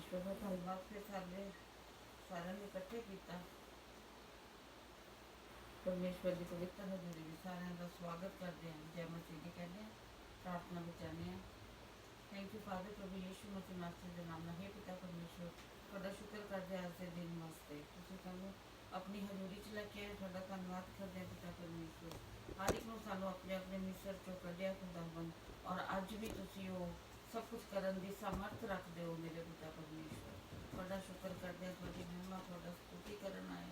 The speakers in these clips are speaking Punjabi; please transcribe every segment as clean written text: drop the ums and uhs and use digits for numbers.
परमेश्वर का धन्यवाद फिर सारे ने इकट्ठे किया। परमेश्वर की पवित्र हजूरी में सारे का स्वागत करते हैं। जय मसीह जी कहते हैं, प्रार्थना में जाने हैं। थैंक यू फादर प्रभु यीशु मसीह नाथ के नाम में। हे पिता परमेश्वर, थोड़ा शुक्र करते हैं आज के दिन वास्ते तुसीं सानू अपनी हजूरी च लैके आए। थोड़ा धन्यवाद करते हैं पिता परमेश्वर, हर एक नूं सानू अपने अपने मिसर चों कढ़िया खुदावन, और अज भी तुसीं वो सब कुछ करन दी सामर्थ रखते हो मेरे पिता परमेश्वर। थोड़ा शुक्र करते हैं, थोड़ी महिमा थोड़ा स्तुति करन आए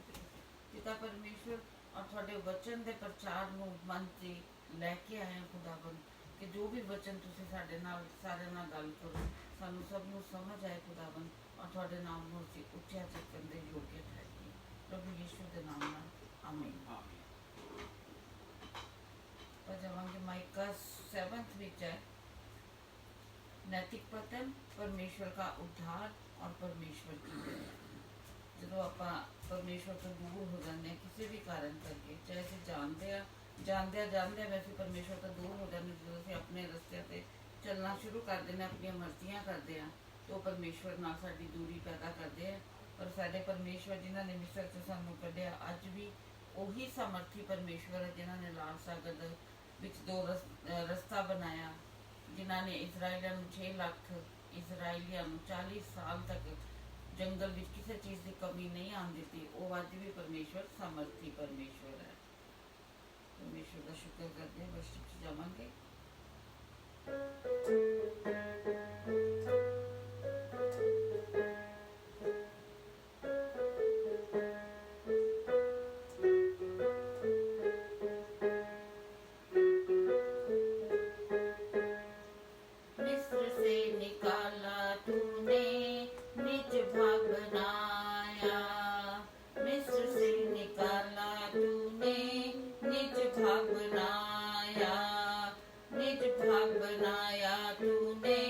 पिता परमेश्वर, और थोड़े वचन के प्रचार नूं मन च लैके आए हैं खुदावन, कि जो भी वचन तुसीं साडे नाल सारे नाल गल करो, सानू सब नूं समझ आए खुदावन, और थोड़े नाम नूं असीं उच्चा चुकन दे योग्य ठहरीए प्रभु यीशु के नाम नाल आमीन। पर जावांगे माइका 7 विच है नैतिक पतन, परमेश्वर का उद्धार और परमेश्वर की दया। जो आप परमेश्वर तो दूर हो जाते हैं किसी भी कारण करके, चाहे असीं जानते वैसे परमेश्वर तो दूर हो जाते, जो असीं अपने रस्ते से चलना शुरू कर दें, अपन मर्जियां करते हैं, तो परमेश्वर नाल साडी दूरी पैदा करते हैं। पर साडे परमेश्वर जिन्होंने ने मिस्र च सानू कढ़िया, अज भी उही सामर्थी परमेश्वर है जिन्होंने लाल सागर विच दो रस्ता बनाया, जिन्होंने इजराइलियां 6 लाख इजराइलियां 40 साल तक जंगल में किसी चीज़ की कमी नहीं आने दी। वो अज भी परमेश्वर सामर्थी परमेश्वर है। परमेश्वर का शुक्र करते हैं। वर्शिप जावांगे। मिस्र से निकाला तूने, निज भाग बनाया। मिस्र से निकाला तूने, निज भाग बनाया। निज भाग बनाया तूने,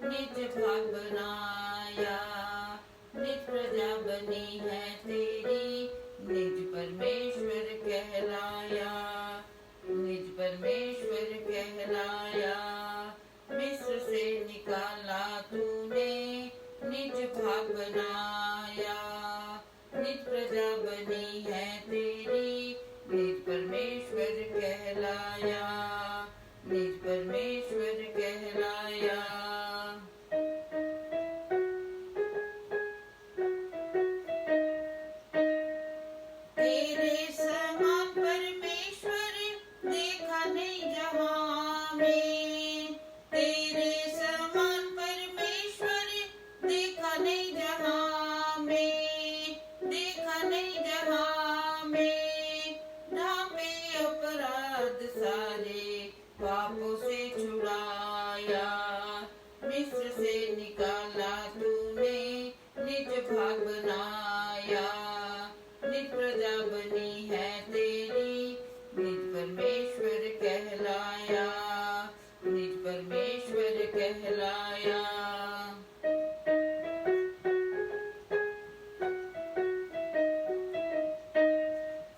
निज भाग बनाया। निज प्रजा बनी है तेरी, निज परमेश्वर कहलाया। निज परमेश्वर कहलाया। मिस्र से निकाला तूने, निज भाग बनाया। निज प्रजा बनी है तेरी, निज परमेश्वर कहलाया। निज परमेश्वर कहलाया। तेरे समान परमेश्वर देखा नहीं जहां में। तेरे समान परमेश्वर देखा नहीं जहां में। देखा नहीं जहां में। ढांपे अपराध सारे, पापों से छुड़ाया। मिस्र से निकाला तूने, निज भाग बनाया। निज प्रजा बनी है तेरी, निज परमेश्वर कहलाया। निज परमेश्वर कहलाया।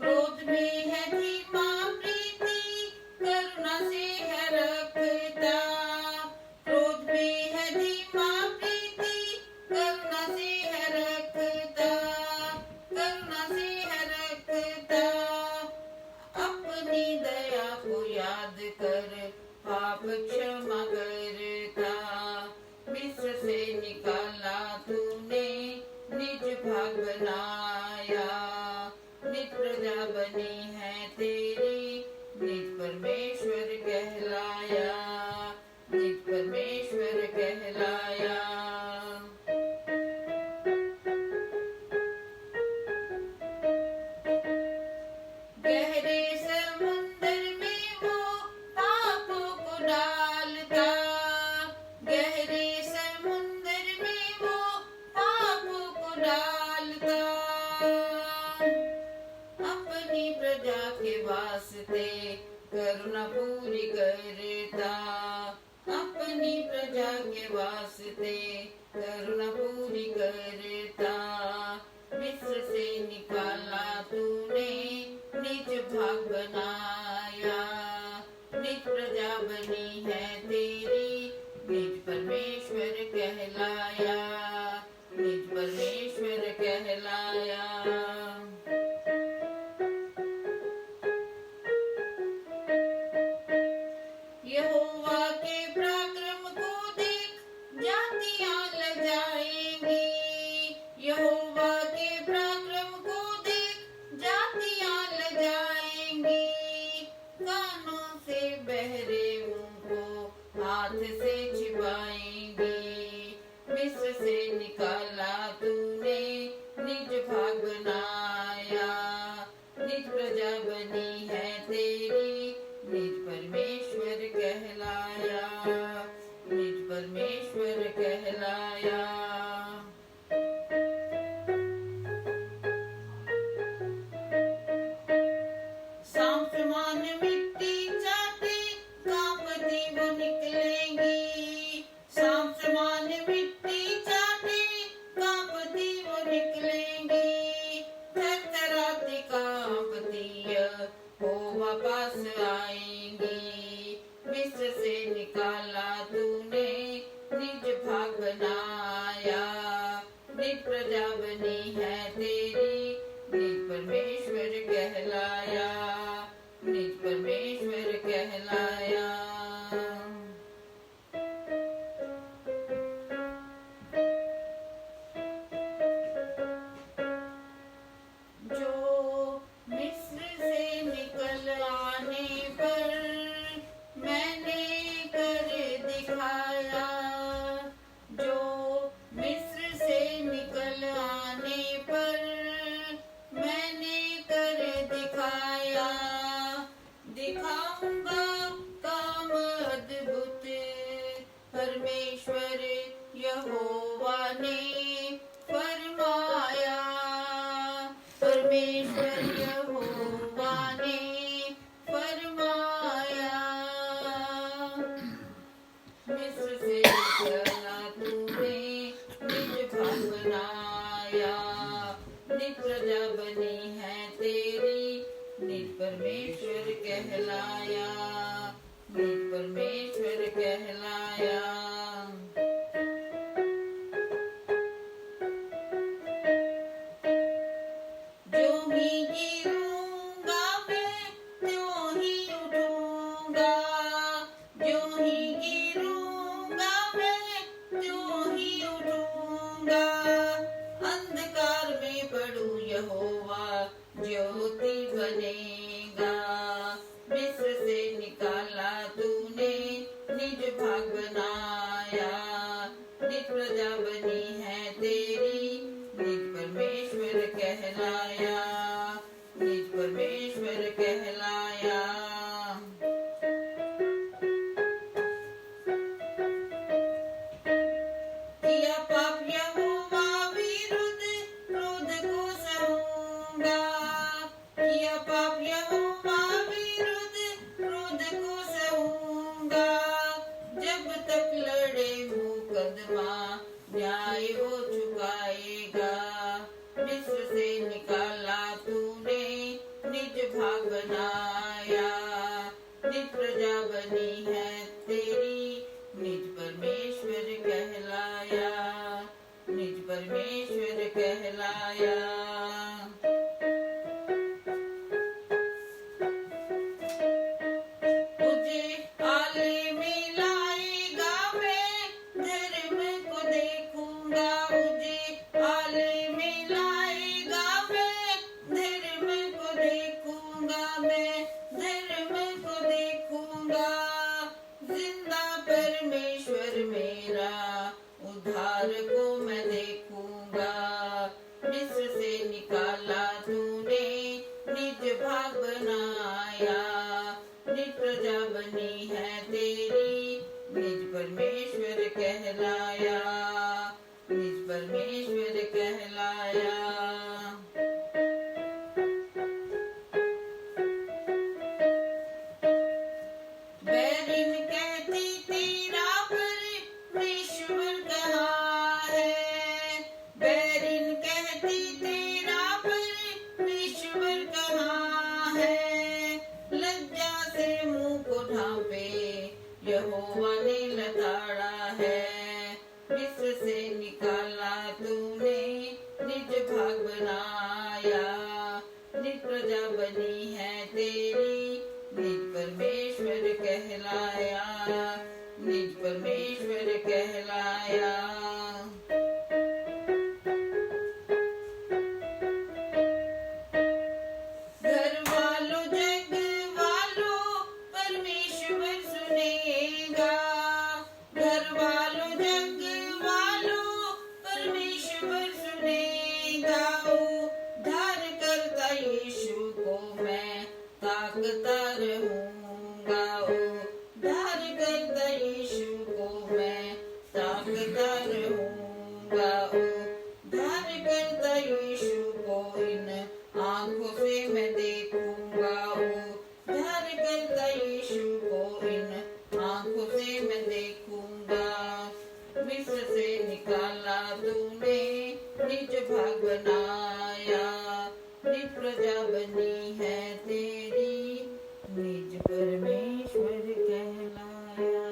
क्रोध में है धीमा प्रीति, करुणा से है रखता। क्रोध में है धीमा प्रीति, करुणा से है रखता। करुणा से है रखता। अपनी दया को याद कर, पाप क्षमा करता। मिस्र से निकाला तूने, निज भाग बनाया। निज प्रजा बनी है तेरी, निज परमेश्वर कहलाया। निज परमेश्वर कहलाया। गहरे समुंदर में वो पापों को डालता। गहरे समुंदर में वो पापों को डालता। अपनी प्रजा के वास्ते करुणा पूरी करता। अपनी प्रजा के वास्ते करुणा पूरी करता। मिस्र से निकाला तूने, निज भाग बनाया। निज प्रजा बनी है तेरी, निज परमेश्वर कहलाया। से निकाला तूने, निज भाग बनाया, निज प्रजा बनी है तेरी, निज परमेश्वर कहलाया, निज परमेश्वर कहलाया। सांप समान मिट्टी चाटे, कांपती वो निकलेंगी, सांप समान मिट्टी चाटे, कांपती वो निकलेंगी, थरथराती कांपती यहोवा पास आएंगी। मिस्र से निकाला तूने, निज भाग बनाया, निज प्रजा बनी है तेरी, निज परमेश्वर कहलाया, निज परमेश्वर कहलाया। जो मिस्र से निकल आने पर मैंने कर दिखाया, जो मिस्र से निकल आने पर मैंने कर दिखाया, दिखाऊंगा काम अद्भुत परमेश्वर यहोवा ने फरमाया, परमेश्वर यहोवा ने फरमाया। मिस्र से निकाला तूने, निज भाग बनाया, निज प्रजा बनी है तेरी, निज परमेश्वर कहलाया, निज परमेश्वर कहलाया। जो ही गिरूंगा मैं त्यों ही उठूंगा, जो ही गिरूंगा मैं त्यों ही उठूंगा, अंधकार में पड़ूं यहोवा ज्योति बनेगा। मिस्र से निकाला तूने, निज भाग बनाया, निज प्रजा बनी है तेरी, निज परमेश्वर कहलाया, निज परमेश्वर कहलाया। किया पाप यहोवा विरुद्ध, क्रोध को सहूंगा, किया पाप यहोवा विरुद्ध, क्रोध को सहूंगा, जब तक लड़े मुकदमा न्याय वो चुकाएगा। मिस्र से निकाला तूने, निज भाग बनाया, निज प्रजा बनी है तेरी, निज परमेश्वर कहलाया, निज परमेश्वर कहलाया। तुझे आले में लाएगा मैं, धर्म को देखूंगा, मुझे आले में लाएगा मैं, धर्म को देखूंगा, मैं धर्म को देखूंगा, जिंदा परमेश्वर मेरा उद्धार को मैं देखूंगा। मिस्र से निकाला तूने, निज भाग बनाया, निज प्रजा बनी है तेरी, निज परमेश्वर कहलाया, निज परमेश्वर कहलाया। बैरिन कहती तेरा परमेश्वर कहाँ है, बैरिन कहती तेरा परमेश्वर कहाँ है, लज्जा से मुंह को ढांपे यहोवा ने लताड़ा है। मिस्र से निकाला तूने, निज भाग बनाया, निज प्रजा बनी है तेरी, निज परमेश्वर कहलाया, निज परमेश्वर कहलाया। घर वालों जग वालों परमेश्वर सुनेगा, घर वालों जग वालों भाग बनाया, निज प्रजा बनी है तेरी, निज परमेश्वर कहलाया,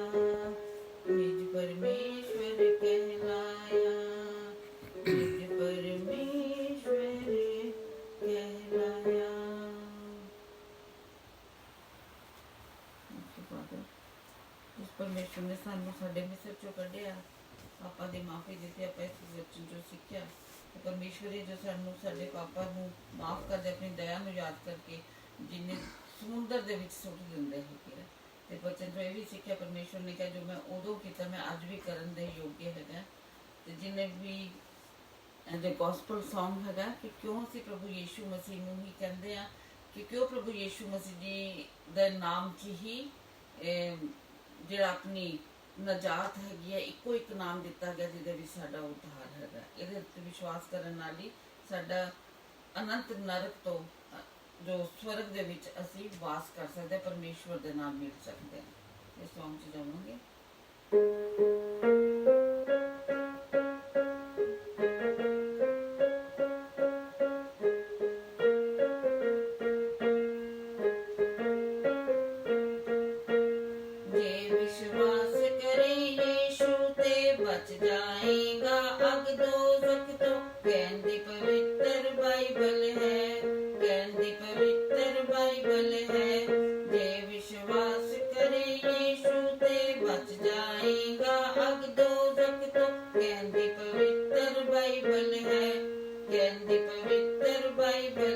निज परमेश्वर कहलाया, निज परमेश्वर कहलाया। जिस परमेश्वर ने सानू साडे मिस्र चों कढिया, पापा दी माफी दित्ती, आपां इस वचन चों सिੱਖਿਆ ਤੇ परमेश्वर ही जो सानू साडे पापा नू माफ कर दे, अपनी दया नू याद करके जिन्हें समुंदर दे विच सुੱਟ दिंदे हैगे। ते वचन चों ਇਹ ਵੀ ਸਿੱਖਿਆ, परमेश्वर ने कहा जो मैं उदों कीता मैं अज भी करन दे योग्य हैगा। ते जिन्हें भी जो गॉस्पल सॉन्ग हैगा कि क्यों असीं प्रभु यीशु मसीह नू ही कहंदे आ, कि क्यों प्रभु यीशु मसीह जी दे नाम च ही ਜਿਹੜਾ ਆਪਣੀ ਨਜਾਤ ਹੈਗੀ ਹੈ, ਇੱਕੋ ਇੱਕ ਨਾਮ ਦਿੱਤਾ ਗਿਆ ਜਿਹਦੇ ਵਿੱਚ ਸਾਡਾ ਉद्धार ਹੈਗਾ। ਇਹਦੇ ਉੱਤੇ ਵਿਸ਼ਵਾਸ ਕਰਨ ਨਾਲ ਹੀ ਸਾਡਾ ਅਨੰਤ ਨਰਕ ਤੋਂ ਜੋ ਸਵਰਗ ਦੇ ਵਿੱਚ ਅਸੀਂ ਵਾਸ ਕਰ ਸਕਦੇ, ਪਰਮੇਸ਼ਵਰ ਦੇ ਨਾਲ ਮਿਲ ਸਕਦੇ ਹਾਂ। ਇਸ ਸੌਂਗ 'ਚ ਜਾਵਾਂਗੇ। कहती पवित्र बाइबल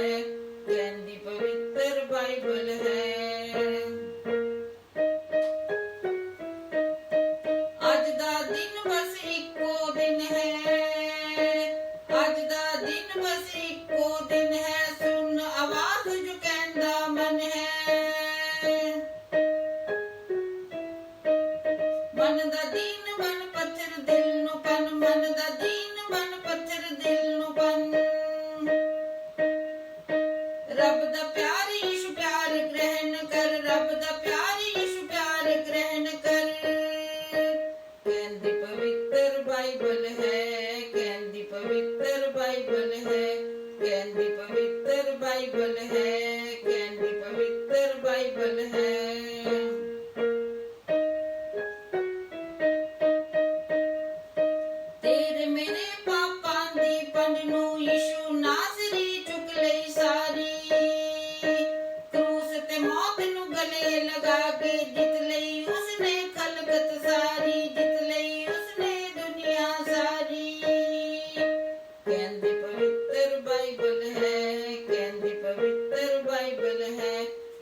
है, पवित्र बाइबल है, कहंदी पवित्र बाइबल है, कहंदी पवित्र बाइबल है। तेरे मेरे पापां दी पंड नू यीशु नासरी चुक लई सारी, क्रूस ते मौत नू गले लगा के जित लई उसने खलकत सारी, जित लई उसने दुनिया सारी। कहंदी पवित्र बाइबल है, कहंदी पवित्र बाइबल है,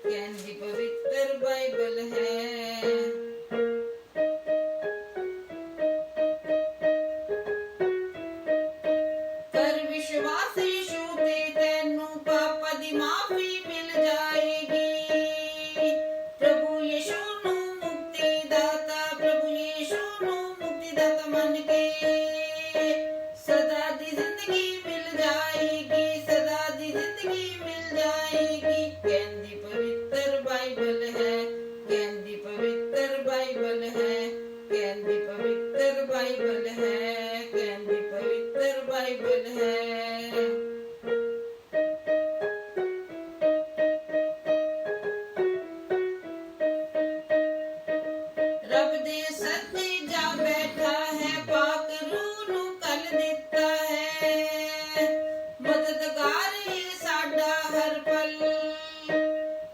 कहंदी पवित्र बाइबल है। कर विश्वास यीशु ते तेनू पापा दी माफी मिल जाएगी। प्रभु यीशु नू मुक्ति दाता, प्रभु यीशु नू मुक्ति दाता मन के सदा दी जिंदगी मिल जाएगी, सदा दी जिंदगी मिल जाएगी। कहंदी पवित्र बाइबल है, कहंदी पवित्र बाइबल है, कहंदी पवित्र बाइबल है, कहंदी पवित्र बाइबल है। रब दे सत्ते जा बैठा है, पाक रूह नू कल दिता है। मददगार है साडा हर पल,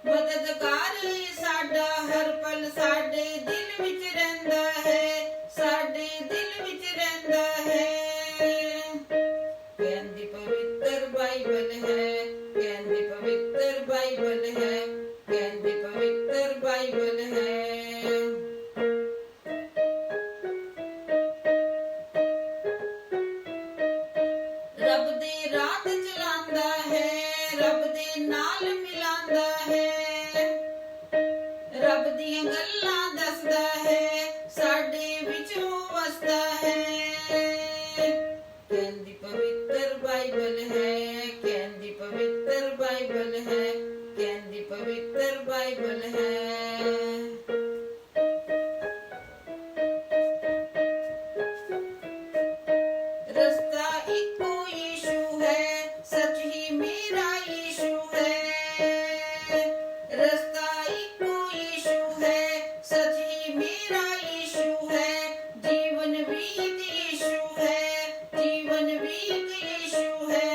मददगार है साडा हर पल, साडे दिल विच रहिंदा है, साडे दिल विच रहिंदा है। कहंदी पवित्र बाइबल है, कहंदी पवित्र बाइबल है, कहंदी पवित्र बाइबल है। रब दे रात चलांदा है, रब दे नाल मिलांदा है, रब दियां गल्लां दसदा है, साडे विच हो वसदा है। कहंदी पवित्र बाइबल है, कहंदी पवित्र बाइबल है, कहंदी पवित्र बाइबल है। रास्ता इको यीशु है, सच ही मेरा यीशु है। रास्ता इको यीशु है, सच ही मेरा यीशु है। जीवन भी एक यीशु है, जीवन भी एक यीशु है।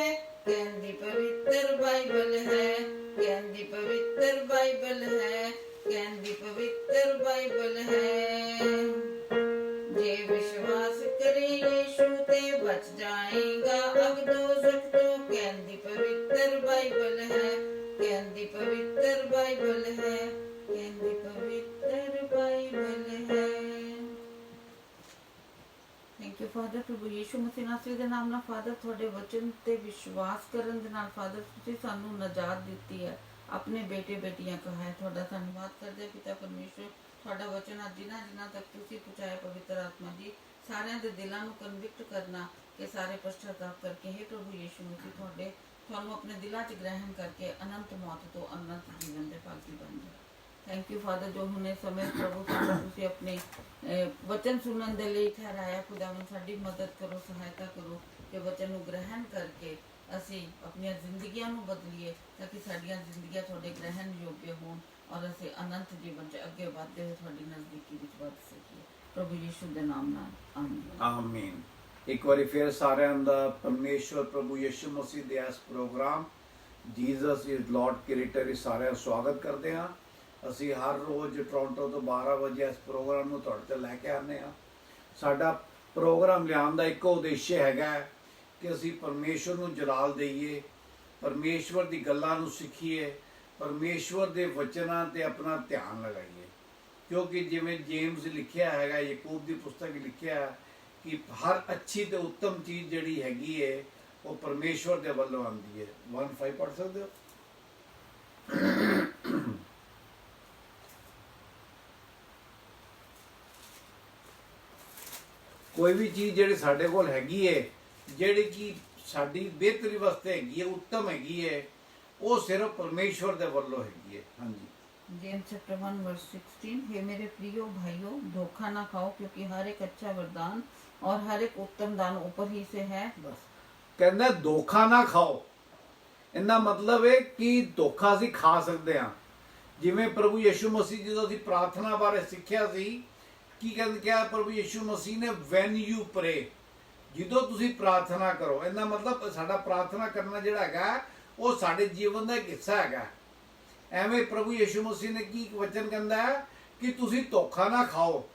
कहंदी पवित्र बाइबल है, कहंदी पवित्र बाइबल है, कहंदी पवित्र बाइबल है। जे विश्वास करे यीशु ते बच जाएगा अब दोज़ख तो। कहंदी पवित्र बाइबल है, कहंदी पवित्र बाइबल है, कहंदी पवित्र बाइबल है। Thank you father. प्रभु यीशु मसीह नासरी दे नाम नाल फादर ਤੁਹਾਡੇ वचन ते विश्वास ਕਰਨ ਦੇ ਨਾਲ फादर ਤੁਸੀਂ ਸਾਨੂੰ ਨਜਾਤ ਦਿੱਤੀ ਹੈ, ਆਪਣੇ ਬੇਟੇ ਬੇਟੀਆਂ ਕਹਾ ਹੈ। ਤੁਹਾਡਾ ਧੰਨਵਾਦ ਕਰਦੇ ਹਾਂ ਪਿਤਾ ਪਰਮੇਸ਼ਰ। ਤੁਹਾਡਾ ਵਚਨ ਅੱਜ ਜਿਨ੍ਹਾਂ ਤੱਕ ਤੁਸੀਂ ਪਹੁੰਚਾਇਆ ਪਵਿੱਤਰ ਆਤਮਾ ਜੀ, ਸਾਰਿਆਂ ਦੇ ਦਿਲਾਂ ਨੂੰ ਕਨਵਿਕਟ ਕਰਨਾ ਕਿ ਸਾਰੇ ਪਛਤਾਪ ਕਰਕੇ ਹੈ ਪ੍ਰਭੂ ਯੀਸ਼ੂ ਮਸੀਹ ਤੁਹਾਨੂੰ ਆਪਣੇ ਦਿਲਾਂ 'ਚ ਗ੍ਰਹਿਣ ਕਰਕੇ ਅਨੰਤ ਮੌਤ ਤੋਂ ਅਨੰਤ ਜੀਵਨ ਦੇ ਭਾਗੀ ਬਣ ਜਾਓ। ਥੈਂਕ ਯੂ ਫਾਦਰ ਜੋ ਹੁਣੇ ਸਮੇਂ ਪ੍ਰਭੂ ਤੁਸੀਂ ਆਪਣੇ ਵਚਨ ਸੁਣਨ ਦੇ ਲਈ ਠਹਿਰਾਇਆ। ਖੁਦਾਵੰਦ ਸਾਡੀ ਮਦਦ ਕਰੋ, ਸਹਾਇਤਾ ਕਰੋ ਕਿ ਵਚਨ ਨੂੰ ਗ੍ਰਹਿਣ ਕਰਕੇ ਅਸੀਂ ਆਪਣੀਆਂ ਜ਼ਿੰਦਗੀਆਂ ਨੂੰ ਬਦਲੀਏ ਤਾਂ ਕਿ ਸਾਡੀਆਂ ਜ਼ਿੰਦਗੀਆਂ ਤੁਹਾਡੇ ਗ੍ਰਹਿਣ ਯੋਗ ਹੋਣ ਔਰ ਅਸੀਂ ਅਨੰਤ ਜੀਵਨ 'ਚ ਅੱਗੇ ਵਧਦੇ ਹੋਏ ਤੁਹਾਡੀ ਨਜ਼ਦੀਕੀ ਵਿੱਚ ਵਧ ਸਕੀਏ। ਪ੍ਰਭੂ ਯੀਸ਼ੂ ਦੇ ਨਾਮ ਨਾਲ ਆਮੀਨ। ਆਮੀਨ। ਇੱਕ ਵਾਰੀ ਫਿਰ ਸਾਰਿਆਂ ਦਾ ਪਰਮੇਸ਼ਵਰ ਪ੍ਰਭੂ ਯਿਸੂ ਮਸੀਹ ਦੇ ਇਸ program Jesus is Lord creator ਵਿੱਚ ਸਾਰਿਆਂ ਦਾ ਸਵਾਗਤ ਕਰਦੇ ਹਾਂ। ਅਸੀਂ ਹਰ ਰੋਜ਼ ਟੋਰਾਂਟੋ ਤੋਂ 12 ਵਜੇ ਇਸ ਪ੍ਰੋਗਰਾਮ ਨੂੰ ਤੁਹਾਡੇ ਤੇ ਲੈ ਕੇ ਆਉਂਦੇ ਹਾਂ। ਸਾਡਾ ਪ੍ਰੋਗਰਾਮ ਲਿਆਉਣ ਦਾ ਇੱਕੋ ਉਦੇਸ਼ ਹੈਗਾ ਕਿ ਅਸੀਂ ਪਰਮੇਸ਼ਵਰ ਨੂੰ ਜਲਾਲ ਦਈਏ, ਪਰਮੇਸ਼ਵਰ ਦੀ ਗੱਲਾਂ ਨੂੰ ਸਿੱਖੀਏ, ਪਰਮੇਸ਼ਵਰ ਦੇ ਵਚਨਾਂ ਤੇ ਆਪਣਾ ਧਿਆਨ ਲਗਾਈਏ। ਕਿਉਂਕਿ ਜਿਵੇਂ ਜੇਮਸ ਲਿਖਿਆ ਹੈਗਾ, ਯਾਕੂਬ ਦੀ ਪੁਸਤਕ ਲਿਖਿਆ ਹੈ ਕਿ ਹਰ ਅੱਛੀ ਤੇ ਉੱਤਮ ਚੀਜ਼ ਜਿਹੜੀ ਹੈਗੀ ਹੈ ਉਹ ਪਰਮੇਸ਼ਵਰ ਦੇ ਵੱਲੋਂ ਆਉਂਦੀ ਹੈ। 1:5 ਪੜ੍ਹ ਸਕਦੇ ਹੋ। ਕੋਈ ਵੀ ਚੀਜ਼ ਜਿਹੜੀ ਸਾਡੇ ਕੋਲ ਹੈਗੀ ਹੈ, ਜਿਹੜੀ ਕਿ ਸਾਡੀ ਬਿਹਤਰੀ ਵਾਸਤੇ ਹੈਗੀ ਹੈ, ਉੱਤਮ ਹੈਗੀ ਹੈ, ਉਹ ਸਿਰਫ ਪਰਮੇਸ਼ਵਰ ਦੇ ਵੱਲੋਂ ਹੈਗੀ ਹੈ। ਹਾਂਜੀ। जेम्स चैप्टर 1 वर्स 16, हे मेरे प्रियो भाइयों, धोखा ना खाओ क्योंकि हर एक अच्छा वरदान और हर एक उत्तम दान ऊपर ही से है। बस ਕਹਿੰਦਾ ਧੋਖਾ ਨਾ ਖਾਓ। ਇਹਦਾ ਮਤਲਬ ਹੈ ਕਿ ਧੋਖਾ ਅਸੀਂ ਖਾ ਸਕਦੇ ਹਾਂ। ਜਿਵੇਂ ਪ੍ਰਭੂ ਯਿਸੂ ਮਸੀਹ ਜਦੋਂ ਅਸੀਂ ਪ੍ਰਾਰਥਨਾ ਬਾਰੇ ਸਿੱਖਿਆ ਸੀ, ਕੀ ਕਹਿੰਦੇ ਕਿਹਾ ਪ੍ਰਭੂ ਯਿਸੂ ਮਸੀਹ ਨੇ, ਵੈਨ ਯੂ ਪ੍ਰੇ, ਜਦੋਂ ਤੁਸੀਂ ਪ੍ਰਾਰਥਨਾ ਕਰੋ। ਇਹਦਾ ਮਤਲਬ ਸਾਡਾ ਪ੍ਰਾਰਥਨਾ ਕਰਨਾ ਜਿਹੜਾ ਹੈਗਾ ਉਹ ਸਾਡੇ ਜੀਵਨ ਦਾ ਇੱਕ ਹਿੱਸਾ ਹੈਗਾ। ਐਵੇਂ ਪ੍ਰਭੂ ਯਿਸੂ ਮਸੀਹ ਨੇ ਕੀ ਵਚਨ ਕਹਿੰਦਾ ਹੈ ਕਿ ਤੁਸੀਂ ਧੋਖਾ ਨਾ ਖਾਓ।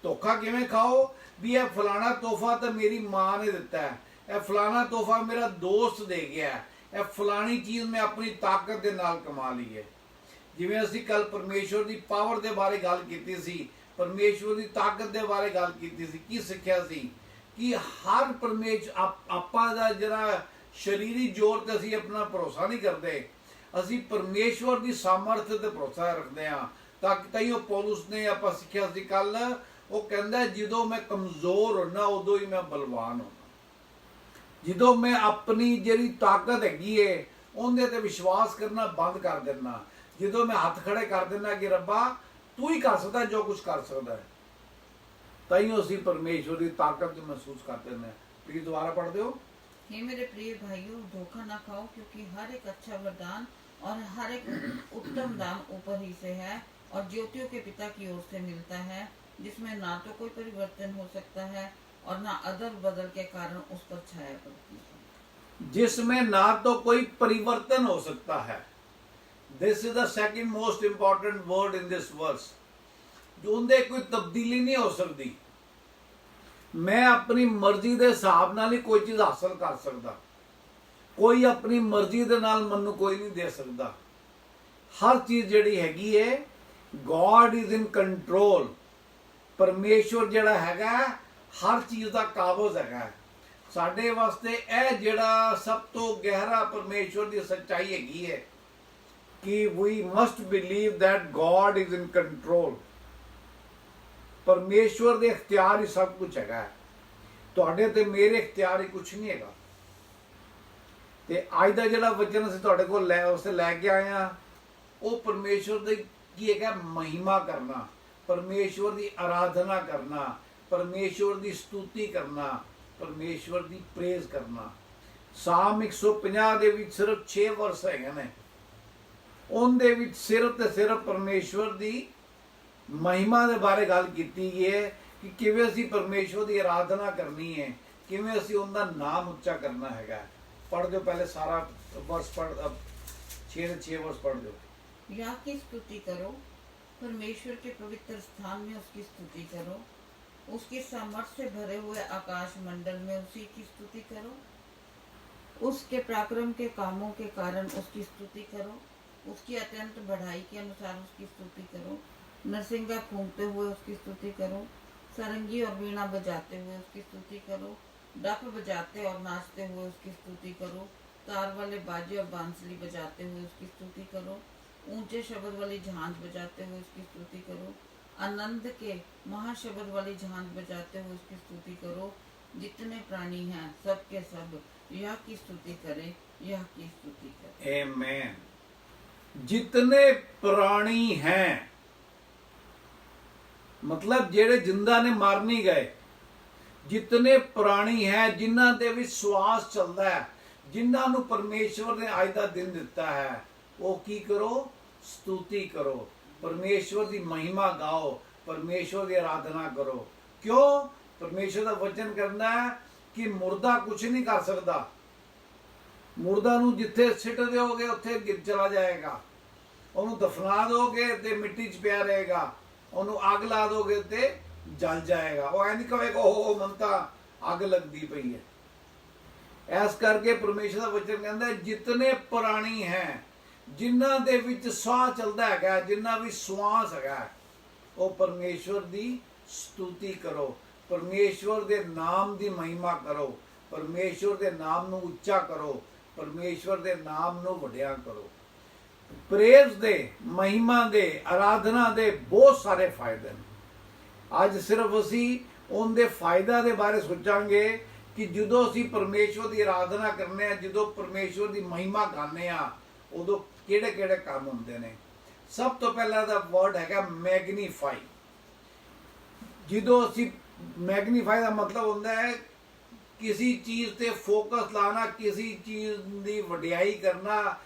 ਧੋਖਾ ਕਿਵੇਂ ਖਾਓ? ਵੀ ਇਹ ਫਲਾਣਾ ਤੋਹਫਾ ਤਾਂ ਮੇਰੀ ਮਾਂ ਨੇ ਦਿੱਤਾ ਹੈ, ਇਹ ਫਲਾਣਾ ਤੋਹਫਾ ਮੇਰਾ ਦੋਸਤ ਦੇ ਗਿਆ ਹੈ, ਇਹ ਫਲਾਣੀ ਚੀਜ਼ ਮੈਂ ਆਪਣੀ ਤਾਕਤ ਦੇ ਨਾਲ ਕਮਾ ਲਈ ਹੈ। ਜਿਵੇਂ ਅਸੀਂ ਕੱਲ ਪਰਮੇਸ਼ਵਰ ਦੀ ਪਾਵਰ ਦੇ ਬਾਰੇ ਗੱਲ ਕੀਤੀ ਸੀ, ਪਰਮੇਸ਼ਵਰ ਦੀ ਤਾਕਤ ਦੇ ਬਾਰੇ ਗੱਲ ਕੀਤੀ ਸੀ, ਕੀ ਸਿੱਖਿਆ ਸੀ ਕਿ ਹਰ ਆਪਾਂ ਦਾ ਜਿਹੜਾ ਸਰੀਰੀ ਜ਼ੋਰ ਤੇ ਅਸੀਂ ਆਪਣਾ ਭਰੋਸਾ ਨਹੀਂ ਕਰਦੇ, ਅਸੀਂ ਪਰਮੇਸ਼ਵਰ ਦੀ ਸਾਮਰਥ ਤੇ ਭਰੋਸਾ ਰੱਖਦੇ ਹਾਂ। ਤਾਂ ਤਈਓ ਪੌਲੁਸ ਨੇ ਆਪਾਂ ਸਿੱਖਿਆ ਸੀ ਕੱਲ, ਉਹ ਕਹਿੰਦਾ ਜਦੋਂ ਮੈਂ ਕਮਜ਼ੋਰ ਹੋਣਾ ਉਦੋਂ ਹੀ ਮੈਂ ਬਲਵਾਨ ਹੋਣਾ। ਜਦੋਂ ਮੈਂ ਆਪਣੀ ਜਿਹੜੀ ਤਾਕਤ ਹੈਗੀ ਏ ਉਹਦੇ ਤੇ ਵਿਸ਼ਵਾਸ ਕਰਨਾ ਬੰਦ ਕਰ ਦੇਣਾ, ਜਦੋਂ ਮੈਂ ਹੱਥ ਖੜੇ ਕਰ ਦੇਣਾ ਕਿ ਰੱਬਾ ਤੂੰ ਹੀ ਕਰ ਸਕਦਾ ਜੋ ਕੁਝ ਕਰ ਸਕਦਾ ਹੈ, ਤਈਓ ਅਸੀਂ ਪਰਮੇਸ਼ਵਰ ਦੀ ਤਾਕਤ ਨੂੰ ਮਹਿਸੂਸ ਕਰਦੇ ਨੇ। प्लीज दोबारा पढ़ दो। हे मेरे प्रिय भाइयों, धोखा ना खाओ, क्योंकि हर एक अच्छा वरदान और हर एक उत्तम दान ऊपर ही से है और ज्योतियों के पिता की ओर से मिलता है, जिसमें ना तो कोई परिवर्तन हो सकता है और ना अदल बदल के कारण उस पर छाया पड़ती है। जिसमें ना तो कोई परिवर्तन हो सकता है। This is the second most important word in this verse. जो उनके कोई तब्दीली नहीं हो सकती। मैं अपनी मर्जी के हिसाब नाल ही कोई चीज हासिल कर सकता, कोई अपनी मर्जी के नाल मनु कोई नहीं दे सकता। हर चीज जिहड़ी हैगी है, गॉड इज इन कंट्रोल। परमेश्वर जिहड़ा हैगा हर चीज का काबज हैगा। साडे वास्ते यह जिहड़ा सब तो गहरा परमेश्वर की सच्चाई हैगी है कि we must believe that God is in control. परमेश्वर के इख्तियार ही सब कुछ है, तुहाडे ते मेरे इख्तियार ही कुछ नहीं है। ते अज का जिहड़ा वचन असीं तुहाडे कोल लैके आए हैं, वो परमेश्वर की की है, महिमा करना, परमेश्वर की आराधना करना, परमेश्वर की स्तुति करना, परमेश्वर की प्रेज करना। साम 150 दे विच सिर्फ 6 वर्स हैगे ने, उनदे विच सिर्फ ते सिर्फ परमेश्वर की महिमा के बारे गल की है कि किवें असीं परमेश्वर की आराधना करनी है, किवें असीं उनका नाम उच्चा करना है। पढ़ दो पहले सारा वर्स पढ़, अब 6 वर्स पढ़ दो। या की स्तुति करो, परमेश्वर के पवित्र स्थान में उसकी स्तुति करो, उसकी सामर्थ्य से भरे हुए आकाश मंडल में उसी की स्तुति करो, उसके पराक्रम के कामों के कारण उसकी स्तुति करो, उसकी अत्यंत बढ़ाई के अनुसार उसकी स्तुति करो, नरसिंगा फूंकते हुए उसकी स्तुति करो, सारंगी और वीणा बजाते हुए उसकी स्तुति करो, डफ बजाते और नाचते हुए उसकी स्तुति करो, तार वाले बाजे और बांसुरी बजाते हुए उसकी स्तुति करो, ऊंचे शब्द वाली झांझ बजाते हुए उसकी स्तुति करो, आनंद के महाशब्द वाली झांझ बजाते हुए उसकी स्तुति करो। जितने प्राणी हैं सब के सब यह की स्तुति करें, यह की स्तुति करें। आमीन। जितने प्राणी हैं मतलब जेड़े जिंदा ने मर नहीं गए, जितने प्राणी हैं जिन्हां दे विच श्वास चलदा है, जिन्हां नूं परमेश्वर ने अज दा दिन दिता है, वो की करो? स्तुति करो, परमेश्वर की महिमा गाओ, परमेश्वर की आराधना करो। क्यों? परमेश्वर का वचन करना है कि मुर्दा कुछ नहीं कर सकता। मुर्दा नूं जिथे सिट दोगे उत्थे गिर चला जाएगा, उन्होंने दफना दोगे तो मिट्टी च पिया रहेगा, उन्होंने अग ला दोगे तो जल जाएगा। वो ऐ नहीं कहेगा ओ मनता अग लगती पई है। इस करके परमेश्वर का वचन कहता है जितने प्राणी हैं जिन्हां दे विच साह चलदा है, जिन्हां भी श्वास है, वो परमेश्वर की स्तुति करो, परमेश्वर के नाम की महिमा करो, परमेश्वर के नाम नूं उच्चा करो, परमेश्वर के नाम नूं वड्या करो। प्रेज दे, महिमा दे, आराधना दे बहुत सारे फायदे हैं। अज सिर्फ असी उनके फायदा के बारे सोचांगे कि जो असी परमेश्वर की आराधना करने, जो परमेश्वर की महिमा गाने, उदों किहड़े किहड़े काम होंदे ने। सब तो पहला दा वर्ड है मैगनीफाई। जो असी मैगनीफाई का मतलब होंदा है किसी चीज़ ते फोकस लाना, किसी चीज़ की वडियाई करना,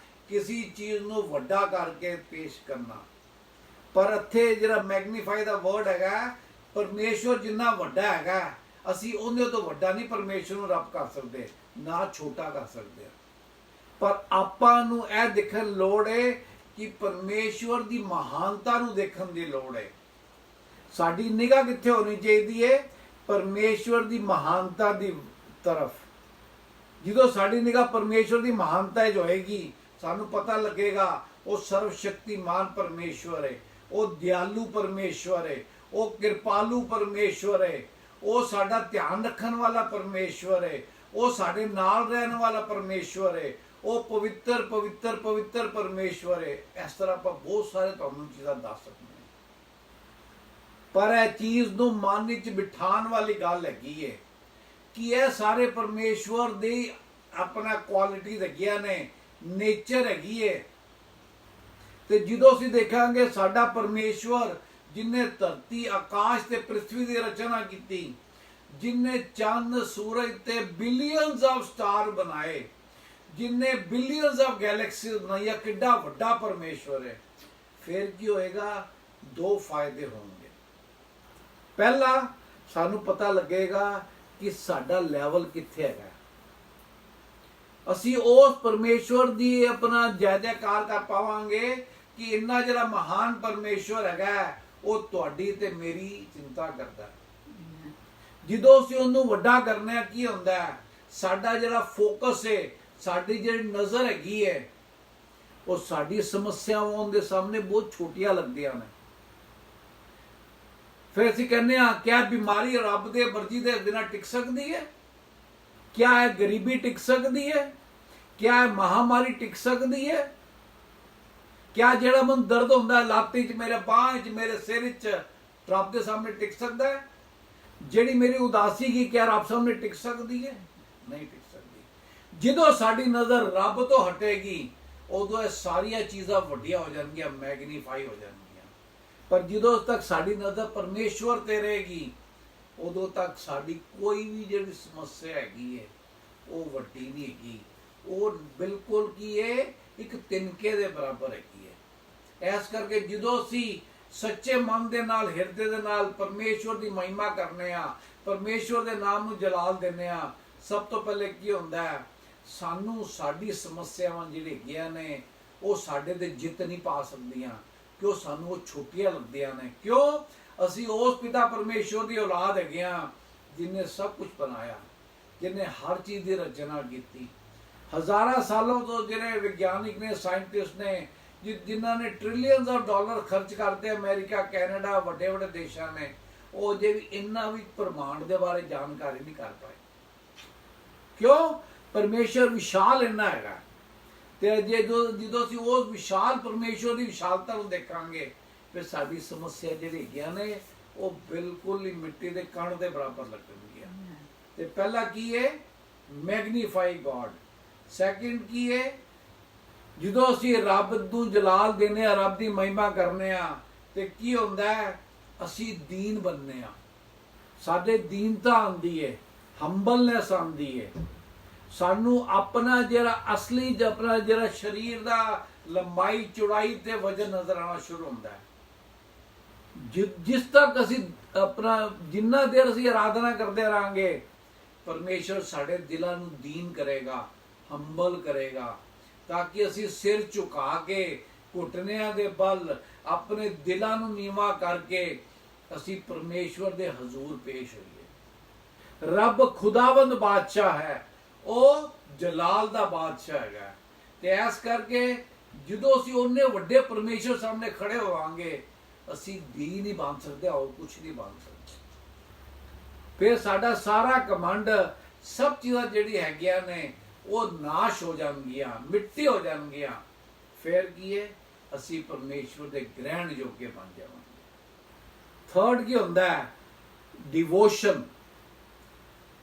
किसी चीज़ ਨੂੰ ਵੱਡਾ ਕਰਕੇ ਪੇਸ਼ ਕਰਨਾ। ਪਰ ਇੱਥੇ ਜਿਹੜਾ ਮੈਗਨੀਫਾਈ ਦਾ ਵਰਡ ਹੈਗਾ, ਪਰਮੇਸ਼ਵਰ ਜਿੰਨਾ ਵੱਡਾ ਹੈਗਾ ਅਸੀਂ ਉਹਦੇ ਤੋਂ ਵੱਡਾ ਨਹੀਂ ਪਰਮੇਸ਼ਵਰ ਨੂੰ ਰੱਬ ਕਰ ਸਕਦੇ, ਨਾ ਛੋਟਾ ਕਰ ਸਕਦੇ। ਪਰ ਆਪਾਂ ਨੂੰ ਇਹ ਦੇਖਣ ਲੋੜ ਹੈ ਕਿ ਪਰਮੇਸ਼ਵਰ ਦੀ ਮਹਾਨਤਾ ਨੂੰ ਦੇਖਣ ਦੀ ਲੋੜ ਹੈ। ਸਾਡੀ ਨਿਗਾਹ ਕਿੱਥੇ ਹੋਣੀ ਚਾਹੀਦੀ ਹੈ? ਪਰਮੇਸ਼ਵਰ ਦੀ ਮਹਾਨਤਾ ਦੀ ਤਰਫ। ਜਦੋਂ ਸਾਡੀ ਨਿਗਾਹ ਪਰਮੇਸ਼ਵਰ ਦੀ ਮਹਾਨਤਾ 'ਚ ਹੋਏਗੀ, ਸਾਨੂੰ ਪਤਾ ਲੱਗੇਗਾ ਉਹ ਸਰਵ ਸ਼ਕਤੀਮਾਨ ਪਰਮੇਸ਼ਵਰ ਹੈ, ਉਹ ਦਿਆਲੂ ਪਰਮੇਸ਼ਵਰ ਹੈ, ਉਹ ਕਿਰਪਾਲੂ ਪਰਮੇਸ਼ਵਰ ਹੈ, ਉਹ ਸਾਡਾ ਧਿਆਨ ਰੱਖਣ ਵਾਲਾ ਪਰਮੇਸ਼ਵਰ ਹੈ, ਉਹ ਸਾਡੇ ਨਾਲ ਰਹਿਣ ਵਾਲਾ ਪਰਮੇਸ਼ਵਰ ਹੈ, ਉਹ ਪਵਿੱਤਰ ਪਵਿੱਤਰ ਪਵਿੱਤਰ ਪਰਮੇਸ਼ਵਰ ਹੈ। ਇਸ ਤਰ੍ਹਾਂ ਆਪਾਂ ਬਹੁਤ ਸਾਰੇ ਤੁਹਾਨੂੰ ਚੀਜ਼ਾਂ ਦੱਸ ਸਕਦੇ ਹਾਂ। ਪਰ ਇਹ ਚੀਜ਼ ਨੂੰ ਮਨ ਵਿੱਚ ਬਿਠਾਉਣ ਵਾਲੀ ਗੱਲ ਹੈਗੀ ਹੈ ਕਿ ਇਹ ਸਾਰੇ ਪਰਮੇਸ਼ਵਰ ਦੀ ਆਪਣਾ ਕੁਆਲਿਟੀ ਹੈਗੀਆਂ ਨੇ, ਨੇਚਰ ਹੈਗੀ ਹੈ। ਤੇ ਜਦੋਂ ਅਸੀਂ ਦੇਖਾਂਗੇ ਸਾਡਾ ਪਰਮੇਸ਼ਵਰ ਜਿਨੇ ਧਰਤੀ, ਆਕਾਸ਼ ਤੇ ਪ੍ਰਿਥਵੀ ਦੀ ਰਚਨਾ ਕੀਤੀ, ਜਿਨੇ ਚੰਨ ਸੂਰਜ ਤੇ ਬਿਲੀਅਨਸ ਆਫ ਸਟਾਰ ਬਣਾਏ, ਜਿਨੇ ਬਿਲੀਅਨਸ ਆਫ ਗੈਲੈਕਸੀਜ਼ ਬਣਾਈਆਂ, ਕਿੱਡਾ ਵੱਡਾ ਪਰਮੇਸ਼ਵਰ ਹੈ। ਫਿਰ ਕੀ ਹੋਏਗਾ? ਦੋ ਫਾਇਦੇ ਹੋਣਗੇ। ਪਹਿਲਾ, ਸਾਨੂੰ ਪਤਾ ਲੱਗੇਗਾ ਕਿ ਸਾਡਾ ਲੈਵਲ ਕਿੱਥੇ ਹੈਗਾ। ਅਸੀਂ ਉਸ ਪਰਮੇਸ਼ਵਰ ਦੀ ਆਪਣਾ ਜੈ ਜੈਕਾਰ ਕਰ ਪਾਵਾਂਗੇ ਕਿ ਇੰਨਾ ਜਿਹੜਾ ਮਹਾਨ ਪਰਮੇਸ਼ਵਰ ਹੈਗਾ ਉਹ ਤੁਹਾਡੀ ਤੇ ਮੇਰੀ ਚਿੰਤਾ ਕਰਦਾ। ਜਦੋਂ ਅਸੀਂ ਉਹਨੂੰ ਵੱਡਾ ਕਰਨੇ ਆ, ਕੀ ਹੁੰਦਾ ਹੈ? ਸਾਡਾ ਜਿਹੜਾ ਫੋਕਸ ਹੈ, ਸਾਡੀ ਜਿਹੜੀ ਨਜ਼ਰ ਹੈਗੀ ਹੈ, ਉਹ ਸਾਡੀ ਸਮੱਸਿਆਵਾਂ ਦੇ ਸਾਹਮਣੇ ਬਹੁਤ ਛੋਟੀਆਂ ਲੱਗਦੀਆਂ ਨੇ। ਫਿਰ ਅਸੀਂ ਕਹਿੰਦੇ ਆ, ਕਿਆ ਬਿਮਾਰੀ ਰੱਬ ਦੇ ਮਰਜ਼ੀ ਦੇ ਬਿਨਾਂ ਟਿਕ ਸਕਦੀ ਹੈ? ਕਿਆ ਇਹ ਗਰੀਬੀ ਟਿਕ ਸਕਦੀ ਹੈ? ਕਿਆ ਇਹ ਮਹਾਮਾਰੀ ਟਿਕ ਸਕਦੀ ਹੈ? ਕਿਆ ਜਿਹੜਾ ਮੈਨੂੰ ਦਰਦ ਹੁੰਦਾ ਲੱਤ 'ਚ, ਮੇਰੇ ਬਾਂਹ 'ਚ, ਮੇਰੇ ਸਿਰ 'ਚ, ਰੱਬ ਦੇ ਸਾਹਮਣੇ ਟਿਕ ਸਕਦਾ ਹੈ? ਜਿਹੜੀ ਮੇਰੀ ਉਦਾਸੀ ਕੀ, ਕਿਆ ਰੱਬ ਸਾਹਮਣੇ ਟਿਕ ਸਕਦੀ ਹੈ? ਨਹੀਂ ਟਿਕ ਸਕਦੀ। ਜਦੋਂ ਸਾਡੀ ਨਜ਼ਰ ਰੱਬ ਤੋਂ ਹਟੇਗੀ, ਉਦੋਂ ਇਹ ਸਾਰੀਆਂ ਚੀਜ਼ਾਂ ਵੱਡੀਆਂ ਹੋ ਜਾਣਗੀਆਂ, ਮੈਗਨੀਫਾਈ ਹੋ ਜਾਣਗੀਆਂ। ਪਰ ਜਦੋਂ ਤੱਕ ਸਾਡੀ ਨਜ਼ਰ ਪਰਮੇਸ਼ਵਰ ਤੇ ਰਹੇਗੀ, ਉਦੋਂ ਤੱਕ ਸਾਡੀ ਕੋਈ ਵੀ ਜਿਹੜੀ ਸਮੱਸਿਆ ਹੈਗੀ ਹੈ ਉਹ ਵੱਡੀ ਨਹੀਂ ਹੈਗੀ। ਉਹ ਬਿਲਕੁਲ ਕੀ ਹੈ? ਇੱਕ ਤਿਨਕੇ ਦੇ ਬਰਾਬਰ ਹੈਗੀ ਹੈ। ਇਸ ਕਰਕੇ ਜਦੋਂ ਅਸੀਂ ਸੱਚੇ ਮਨ ਦੇ ਨਾਲ, ਹਿਰਦੇ ਦੇ ਨਾਲ ਪਰਮੇਸ਼ਵਰ ਦੀ ਮਹਿਮਾ ਕਰਨੇ ਆ, ਪਰਮੇਸ਼ਵਰ ਦੇ ਨਾਮ ਨੂੰ ਜਲਾਲ ਦਿੰਦੇ ਆ, ਸਭ ਤੋਂ ਪਹਿਲੇ ਕੀ ਹੁੰਦਾ ਹੈ? ਸਾਨੂੰ ਸਾਡੀ ਸਮੱਸਿਆਵਾਂ ਜਿਹੜੀਆਂ ਹੈਗੀਆਂ ਨੇ ਉਹ ਸਾਡੇ ਤੇ ਜਿੱਤ ਨਹੀਂ ਪਾ ਸਕਦੀਆਂ, ਕਿਉਂ? ਸਾਨੂੰ ਉਹ ਛੋਟੀਆਂ ਲੱਗਦੀਆਂ ਨੇ। ਕਿਉਂ? ਅਸੀਂ ਉਸ ਪਿਤਾ ਪਰਮੇਸ਼ਵਰ ਦੀ ਔਲਾਦ ਹੈਗੇ ਆ ਜਿਨੇ ਸਭ ਕੁਝ ਬਣਾਇਆ, ਜਿਨੇ ਹਰ ਚੀਜ਼ ਦੀ ਰਚਨਾ ਕੀਤੀ। ਹਜ਼ਾਰਾਂ ਸਾਲਾਂ ਤੋਂ ਜਿਹੜੇ ਵਿਗਿਆਨਿਕ ਨੇ, ਸਾਇੰਟਿਸਟ ਨੇ, ਜਿਨ੍ਹਾਂ ਨੇ ਟ੍ਰਿਲੀਅਨਸ ਆਫ ਡਾਲਰ ਖਰਚ ਕਰਦੇ, ਅਮਰੀਕਾ, ਕੈਨੇਡਾ, ਵੱਡੇ ਵੱਡੇ ਦੇਸ਼ਾਂ ਨੇ, ਉਹ ਜੇ ਵੀ ਇੰਨਾ ਵੀ ਬ੍ਰਹਿਮੰਡ ਦੇ ਬਾਰੇ ਜਾਣਕਾਰੀ ਨਹੀਂ ਕਰ ਪਾਏ। ਕਿਉਂ? ਪਰਮੇਸ਼ਵਰ ਵਿਸ਼ਾਲ ਇੰਨਾ ਹੈਗਾ। ਤੇ ਜਦੋਂ ਅਸੀਂ ਉਸ ਵਿਸ਼ਾਲ ਪਰਮੇਸ਼ਵਰ ਦੀ ਵਿਸ਼ਾਲਤਾ ਨੂੰ ਦੇਖਾਂਗੇ, ਫਿਰ ਸਾਡੀ ਸਮੱਸਿਆ ਜਿਹੜੀ ਹੈਗੀਆਂ ਨੇ ਉਹ ਬਿਲਕੁਲ ਹੀ ਮਿੱਟੀ ਦੇ ਕਣ ਦੇ ਬਰਾਬਰ ਲੱਗਣਗੀਆਂ। ਤੇ ਪਹਿਲਾ ਕੀ ਹੈ? Magnify god. ਸੈਕਿੰਡ ਕੀ ਹੈ? ਜਦੋਂ ਅਸੀਂ ਰੱਬ ਨੂੰ ਜਲਾਲ ਦਿੰਦੇ ਆ, ਰੱਬ ਦੀ ਮਹਿਮਾ ਕਰਨੇ ਆ, ਤੇ ਕੀ ਹੁੰਦਾ ਹੈ? ਅਸੀਂ ਦੀਨ ਬਣਨੇ ਆ, ਸਾਡੇ ਦੀਨਤਾ ਆਉਂਦੀ ਹੈ, ਹੰਬਲਨੈਸ ਆਉਂਦੀ ਹੈ। ਸਾਨੂੰ ਆਪਣਾ ਜਿਹੜਾ ਅਸਲੀ ਆਪਣਾ ਜਿਹੜਾ ਸਰੀਰ ਦਾ ਲੰਬਾਈ, ਚੌੜਾਈ ਤੇ ਵਜਨ ਨਜ਼ਰ ਆਉਣਾ ਸ਼ੁਰੂ ਹੁੰਦਾ ਹੈ। ਜਿਸ ਤੱਕ ਅਸੀਂ ਆਪਣਾ ਜਿੰਨਾ ਦੇਰ ਅਸੀਂ ਆਰਾਧਨਾ ਕਰਦੇ ਰਹਾਂਗੇ, ਪਰਮੇਸ਼ਵਰ ਸਾਡੇ ਦਿਲਾਂ ਨੂੰ ਦੀਨ ਕਰੇਗਾ, ਹੰਬਲ ਕਰੇਗਾ, ਤਾਂ ਕਿ ਅਸੀਂ ਸਿਰ ਝੁਕਾ ਕੇ, ਘੁਟਨਿਆਂ ਦੇ ਬਲ ਆਪਣੇ ਦਿਲਾਂ ਨੂੰ ਨੀਵਾਂ ਕਰਕੇ ਅਸੀਂ ਪਰਮੇਸ਼ਵਰ ਦੇ ਹਜ਼ੂਰ ਪੇਸ਼ ਹੋਈਏ। ਰੱਬ ਖੁਦਾਵੰਦ ਬਾਦਸ਼ਾਹ ਹੈ, ਉਹ ਜਲਾਲ ਦਾ ਬਾਦਸ਼ਾਹ ਹੈਗਾ। ਤੇ ਇਸ ਕਰਕੇ ਜਦੋਂ ਅਸੀਂ ਉਹਨੇ ਵੱਡੇ ਪਰਮੇਸ਼ਵਰ ਸਾਹਮਣੇ ਖੜੇ ਹੋਵਾਂਗੇ, ਅਸੀਂ ਦੀਨ ਨਹੀਂ ਬਣ ਸਕਦੇ, ਹੋਰ ਕੁਝ ਨਹੀਂ ਬਣ ਸਕਦੇ। ਫਿਰ ਸਾਡਾ ਸਾਰਾ ਕਮੰਡ, ਸਭ ਚੀਜ਼ਾਂ ਜਿਹੜੀ ਹੈਗੀਆਂ ਨੇ ਉਹ ਨਾਸ਼ ਹੋ ਜਾਣਗੀਆਂ, ਮਿੱਟੀ ਹੋ ਜਾਣਗੀਆਂ। ਫਿਰ ਕੀ ਹੈ? ਅਸੀਂ ਪਰਮੇਸ਼ਵਰ ਦੇ ਗ੍ਰਹਿਣ ਯੋਗੇ ਬਣ ਜਾਵਾਂਗੇ। ਥਰਡ ਕੀ ਹੁੰਦਾ ਹੈ? ਡਿਵੋਸ਼ਨ,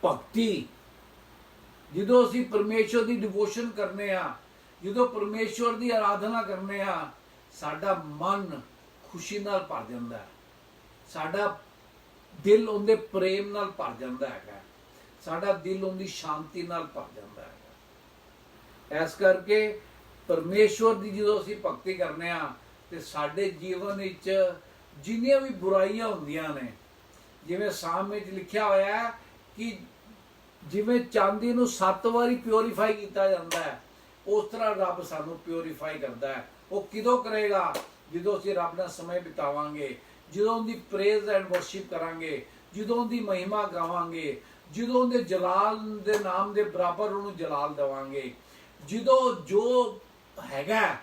ਭਗਤੀ। ਜਦੋਂ ਅਸੀਂ ਪਰਮੇਸ਼ਵਰ ਦੀ ਡਿਵੋਸ਼ਨ ਕਰਨੇ ਆ, ਜਦੋਂ ਪਰਮੇਸ਼ਵਰ ਦੀ ਆਰਾਧਨਾ ਕਰਨੇ ਆ, ਸਾਡਾ ਮਨ ਖੁਸ਼ੀ ਨਾਲ ਭਰ ਜਾਂਦਾ ਹੈ, ਸਾਡਾ ਦਿਲ ਉਹਦੇ ਪ੍ਰੇਮ ਨਾਲ ਭਰ ਜਾਂਦਾ ਹੈਗਾ। ਸਾਡਾ ਦਿਲ ਉਹਦੀ ਸ਼ਾਂਤੀ ਨਾਲ ਭਰ ਜਾਂਦਾ ਹੈ। ਇਸ ਕਰਕੇ ਪਰਮੇਸ਼ਵਰ ਦੀ ਜਦੋਂ ਅਸੀਂ ਭਗਤੀ ਕਰਨੇ ਆ ਤੇ ਸਾਡੇ ਜੀਵਨ ਵਿੱਚ ਜਿੰਨੀਆਂ ਵੀ ਬੁਰਾਈਆਂ ਹੁੰਦੀਆਂ ਨੇ, ਜਿਵੇਂ ਸਾਮ ਵਿੱਚ ਲਿਖਿਆ ਹੋਇਆ ਹੈ ਕਿ ਜਿਵੇਂ ਚਾਂਦੀ ਨੂੰ 7 ਵਾਰੀ ਪਿਉਰੀਫਾਈ ਕੀਤਾ ਜਾਂਦਾ ਹੈ, ਉਸ ਤਰ੍ਹਾਂ ਰੱਬ ਸਾਨੂੰ ਪਿਉਰੀਫਾਈ ਕਰਦਾ ਹੈ। ਉਹ ਕਿਦੋਂ ਕਰੇਗਾ? ਜਦੋਂ ਅਸੀਂ ਰੱਬ ਨਾਲ ਸਮੇਂ ਬਿਤਾਵਾਂਗੇ, ਜਦੋਂ ਉਹਦੀ ਪ੍ਰੇਜ਼ ਐਂਡ ਵਰਸ਼ਿਪ ਕਰਾਂਗੇ, ਜਦੋਂ ਉਹਦੀ ਮਹਿਮਾ ਗਾਵਾਂਗੇ, ਜਦੋਂ ਉਹਦੇ ਜਲਾਲ ਦੇ ਨਾਮ ਦੇ ਬਰਾਬਰ ਉਹਨੂੰ ਜਲਾਲ ਦੇਵਾਂਗੇ, ਜਦੋਂ ਜੋ ਹੈਗਾ,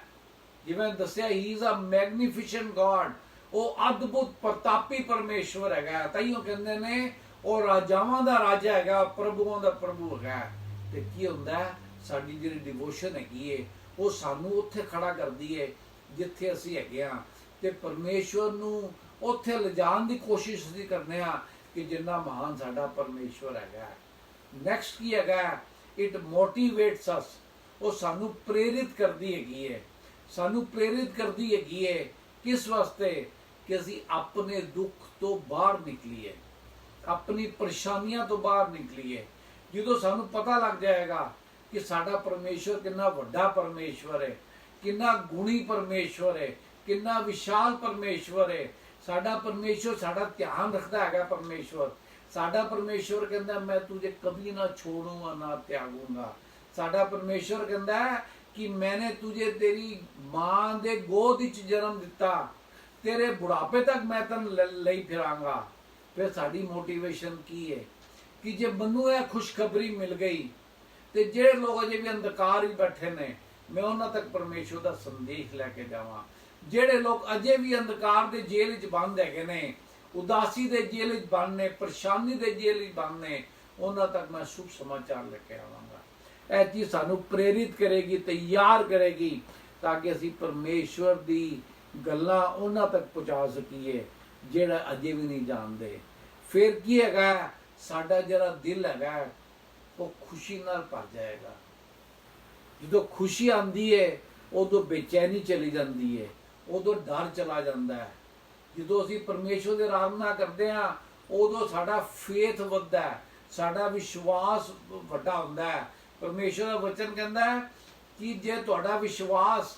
ਜਿਵੇਂ ਦੱਸਿਆ ਹੀ ਇਜ਼ ਅ ਮੈਗਨੀਫੀਸ਼ੈਂਟ ਗॉड, ਉਹ ਅਦਭੁਤ ਪ੍ਰਤਾਪੀ ਪਰਮੇਸ਼ਵਰ ਹੈਗਾ। ਤਾਈਓ ਕਹਿੰਦੇ ਨੇ ਉਹ ਰਾਜਾਵਾਂ ਦਾ ਰਾਜਾ ਹੈਗਾ, ਪ੍ਰਭੂਆਂ ਦਾ ਪ੍ਰਭੂ ਹੈਗਾ। ਤੇ ਕੀ ਹੁੰਦਾ, ਸਾਡੀ ਜਿਹੜੀ ਡਿਵੋਸ਼ਨ ਹੈਗੀ ਏ ਉਹ ਸਾਨੂੰ ਉੱਥੇ ਖੜਾ ਕਰਦੀ ਏ ਜਿੱਥੇ ਅਸੀਂ ਹੈਗੇ ਆ, ਤੇ ਪਰਮੇਸ਼ਵਰ ਨੂੰ ਉੱਥੇ ਲਿਜਾਣ ਦੀ ਕੋਸ਼ਿਸ਼ ਅਸੀਂ ਕਰਨੇ ਆ ਕਿ ਜਿੰਨਾ ਮਹਾਨ ਸਾਡਾ ਪਰਮੇਸ਼ਵਰ ਹੈਗਾ। ਨੈਕਸਟ ਕੀ ਹੈਗਾ? ਇਟ ਮੋਟੀਵੇਟਸ ਅਸ, ਉਹ ਸਾਨੂੰ ਪ੍ਰੇਰਿਤ ਕਰਦੀ ਹੈਗੀ ਏ। ਸਾਨੂੰ ਪ੍ਰੇਰਿਤ ਕਰਦੀ ਹੈਗੀ ਏ ਕਿਸ ਵਾਸਤੇ? ਕਿ ਅਸੀਂ ਆਪਣੇ ਦੁੱਖ ਤੋਂ ਬਾਹਰ ਨਿਕਲੀਏ, ਆਪਣੀ ਪਰੇਸ਼ਾਨੀਆਂ ਤੋਂ ਬਾਹਰ ਨਿਕਲੀਏ। ਜਦੋਂ ਸਾਨੂੰ ਪਤਾ ਲੱਗ ਜਾਏਗਾ ਕਿ ਸਾਡਾ ਪਰਮੇਸ਼ਵਰ ਕਿੰਨਾ ਵੱਡਾ ਪਰਮੇਸ਼ਵਰ ਹੈ, ਕਿੰਨਾ ਗੁਣੀ ਪਰਮੇਸ਼ਵਰ ਹੈ, ਕਿੰਨਾ ਵਿਸ਼ਾਲ ਪਰਮੇਸ਼ਵਰ ਹੈ। ਸਾਡਾ ਪਰਮੇਸ਼ਵਰ ਸਾਡਾ ਧਿਆਨ ਰੱਖਦਾ ਹੈਗਾ। ਪਰਮੇਸ਼ਵਰ ਸਾਡਾ ਪਰਮੇਸ਼ਵਰ ਕਹਿੰਦਾ ਮੈਂ ਤੁਝੇ ਕभी ਨਾ ਛੋੜੂੰਗਾ ਨਾ ਤਿਆਗੂੰਗਾ। ਸਾਡਾ ਪਰਮੇਸ਼ਵਰ ਕਹਿੰਦਾ ਕਿ ਮੈਨੇ ਤੁਝੇ ਤੇਰੀ ਮਾਂ ਦੇ ਗੋਦ ਵਿੱਚ ਜਨਮ ਦਿੱਤਾ, ਤੇਰੇ ਬੁਢਾਪੇ ਤੱਕ ਮੈਂ ਤੈਨੂੰ ਲਈ ਫਿਰਾਂਗਾ। ਫਿਰ ਸਾਡੀ ਮੋਟੀਵੇਸ਼ਨ ਕੀ ਹੈ ਕਿ ਜੇ ਮੈਨੂੰ ਇਹ ਖੁਸ਼ਖਬਰੀ ਮਿਲ ਗਈ ਤੇ ਜਿਹੜੇ ਲੋਕ ਅਜੇ ਵੀ ਅੰਧਕਾਰ ਵਿੱਚ ਬੈਠੇ ਨੇ, ਮੈਂ ਉਹਨਾਂ ਤੱਕ ਪਰਮੇਸ਼ਵਰ ਦਾ ਸੰਦੇਸ਼ ਲੈ ਕੇ ਜਾਵਾਂ। ਜਿਹੜੇ ਲੋਕ ਅਜੇ ਵੀ ਅੰਧਕਾਰ ਦੇ ਜੇਲ੍ਹ ਵਿੱਚ ਬੰਦ ਹੈਗੇ ਨੇ, ਉਦਾਸੀ ਦੇ ਜੇਲ੍ਹ ਵਿੱਚ ਬੰਦ ਨੇ, ਪਰੇਸ਼ਾਨੀ ਦੇ ਜੇਲ੍ਹ ਵਿੱਚ ਬੰਦ ਨੇ, ਉਹਨਾਂ ਤੱਕ ਮੈਂ ਸ਼ੁਭ ਸਮਾਚਾਰ ਲੈ ਕੇ ਆਵਾਂਗਾ। ਇਹ ਚੀਜ਼ ਸਾਨੂੰ ਪ੍ਰੇਰਿਤ ਕਰੇਗੀ, ਤਿਆਰ ਕਰੇਗੀ ਤਾਂ ਕਿ ਅਸੀਂ ਪਰਮੇਸ਼ਵਰ ਦੀ ਗੱਲਾਂ ਉਹਨਾਂ ਤੱਕ ਪਹੁੰਚਾ ਸਕੀਏ ਜਿਹੜਾ ਅਜੇ ਵੀ ਨਹੀਂ ਜਾਣਦੇ। ਫਿਰ ਕੀ ਹੈਗਾ? ਸਾਡਾ ਜਿਹੜਾ ਦਿਲ ਹੈਗਾ ਉਹ ਖੁਸ਼ੀ ਨਾਲ ਭਰ ਜਾਏਗਾ। ਜਦੋਂ ਖੁਸ਼ੀ ਆਉਂਦੀ ਹੈ ਉਦੋਂ ਬੇਚੈਨੀ ਚਲੀ ਜਾਂਦੀ ਹੈ, ਉਦੋਂ ਡਰ ਚਲਾ ਜਾਂਦਾ ਹੈ। ਜਦੋਂ ਅਸੀਂ ਪਰਮੇਸ਼ਵਰ ਦੇ ਆਰਾਧਨਾ ਕਰਦੇ ਹਾਂ ਉਦੋਂ ਸਾਡਾ ਫੇਥ ਵੱਧਦਾ ਹੈ, ਸਾਡਾ ਵਿਸ਼ਵਾਸ ਵੱਡਾ ਹੁੰਦਾ ਹੈ। ਪਰਮੇਸ਼ਵਰ ਦਾ ਵਚਨ ਕਹਿੰਦਾ ਹੈ ਕਿ ਜੇ ਤੁਹਾਡਾ ਵਿਸ਼ਵਾਸ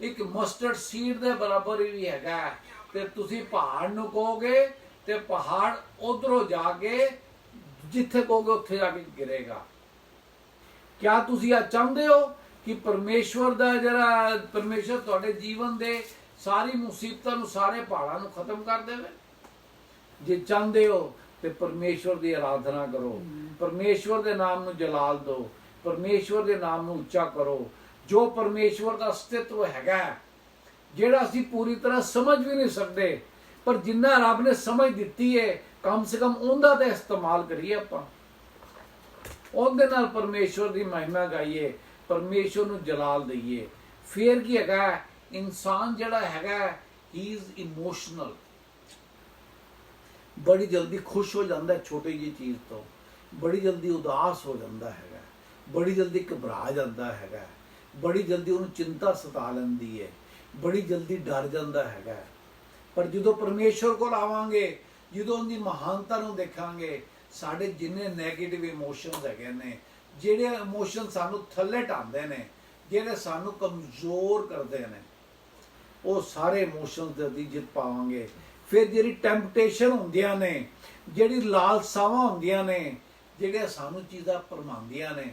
ਇੱਕ ਮਸਟਰਡ ਸੀਡ ਦੇ ਬਰਾਬਰ ਵੀ ਹੈਗਾ ਤੇ ਤੁਸੀਂ ਪਹਾੜ ਨੂੰ ਕਹੋਗੇ ਤੇ ਪਹਾੜ ਉਧਰੋਂ ਜਾ ਕੇ ਜਿੱਥੇ ਕਹੋਗੇ ਉੱਥੇ ਜਾ ਕੇ ਗਿਰੇਗਾ। ਕਿਆ ਤੁਸੀਂ ਆ ਚਾਹੁੰਦੇ ਹੋ ਕਿ ਪਰਮੇਸ਼ਵਰ ਦਾ ਜਿਹੜਾ ਪਰਮੇਸ਼ਵਰ ਤੁਹਾਡੇ ਜੀਵਨ ਦੇ ਸਾਰੀ ਮੁਸੀਬਤਾਂ ਨੂੰ, ਸਾਰੇ ਪਹਾੜਾਂ ਨੂੰ ਖਤਮ ਕਰ ਦੇਵੇ? ਜੇ ਚਾਹੁੰਦੇ ਹੋ ਤੇ ਪਰਮੇਸ਼ਵਰ ਦੀ ਆਰਾਧਨਾ ਕਰੋ, ਪਰਮੇਸ਼ਵਰ ਦੇ ਨਾਮ ਨੂੰ ਜਲਾਲ ਦਿਓ, ਪਰਮੇਸ਼ਵਰ ਦੇ ਨਾਮ ਨੂੰ ਉੱਚਾ ਕਰੋ। ਜੋ ਪਰਮੇਸ਼ਵਰ ਦਾ ਅਸਤਿਤਵ ਹੈਗਾ, ਜਿਹੜਾ ਅਸੀਂ ਪੂਰੀ ਤਰ੍ਹਾਂ ਸਮਝ ਵੀ ਨਹੀਂ ਸਕਦੇ, ਪਰ ਜਿੰਨਾ ਰੱਬ ਨੇ ਸਮਝ ਦਿੱਤੀ ਹੈ ਕਮ ਸੇ ਕਮ ਉਹਦਾ ਤਾਂ ਇਸਤੇਮਾਲ ਕਰੀਏ ਆਪਾਂ। ਉਹਦੇ ਨਾਲ ਪਰਮੇਸ਼ਵਰ ਦੀ ਮਹਿਮਾ ਗਾਈਏ, ਪਰਮੇਸ਼ਵਰ ਨੂੰ ਜਲਾਲ ਦਈਏ। ਫਿਰ ਕੀ ਹੈਗਾ? ਇਨਸਾਨ ਜਿਹੜਾ ਹੈਗਾ ਹੀ ਇਜ਼ ਇਮੋਸ਼ਨਲ, ਬੜੀ ਜਲਦੀ ਖੁਸ਼ ਹੋ ਜਾਂਦਾ ਛੋਟੀ ਜਿਹੀ ਚੀਜ਼ ਤੋਂ, ਬੜੀ ਜਲਦੀ ਉਦਾਸ ਹੋ ਜਾਂਦਾ ਹੈਗਾ, ਬੜੀ ਜਲਦੀ ਘਬਰਾ ਜਾਂਦਾ ਹੈਗਾ, ਬੜੀ ਜਲਦੀ ਉਹਨੂੰ ਚਿੰਤਾ ਸਤਾ ਲੈਂਦੀ ਹੈ, ਬੜੀ ਜਲਦੀ ਡਰ ਜਾਂਦਾ ਹੈਗਾ। ਪਰ ਜਦੋਂ ਪਰਮੇਸ਼ਵਰ ਕੋਲ ਆਵਾਂਗੇ, ਜਦੋਂ ਉਹਦੀ ਮਹਾਨਤਾ ਨੂੰ ਦੇਖਾਂਗੇ, ਸਾਡੇ ਜਿੰਨੇ ਨੈਗੇਟਿਵ ਇਮੋਸ਼ਨਸ ਹੈਗੇ ਨੇ, ਜਿਹੜੇ ਇਮੋਸ਼ਨ ਸਾਨੂੰ ਥੱਲੇ ਢਾਉਂਦੇ ਨੇ, ਜਿਹੜੇ ਸਾਨੂੰ ਕਮਜ਼ੋਰ ਕਰਦੇ ਨੇ, ਉਹ ਸਾਰੇ ਇਮੋਸ਼ਨਸ ਦੇ ਅਸੀਂ ਜਿੱਤ ਪਾਵਾਂਗੇ। ਫਿਰ ਜਿਹੜੀ ਟੈਂਪਟੇਸ਼ਨ ਹੁੰਦੀਆਂ ਨੇ, ਜਿਹੜੀ ਲਾਲਸਾਵਾਂ ਹੁੰਦੀਆਂ ਨੇ, ਜਿਹੜੇ ਸਾਨੂੰ ਚੀਜ਼ਾਂ ਭਰਮਾਉਂਦੀਆਂ ਨੇ,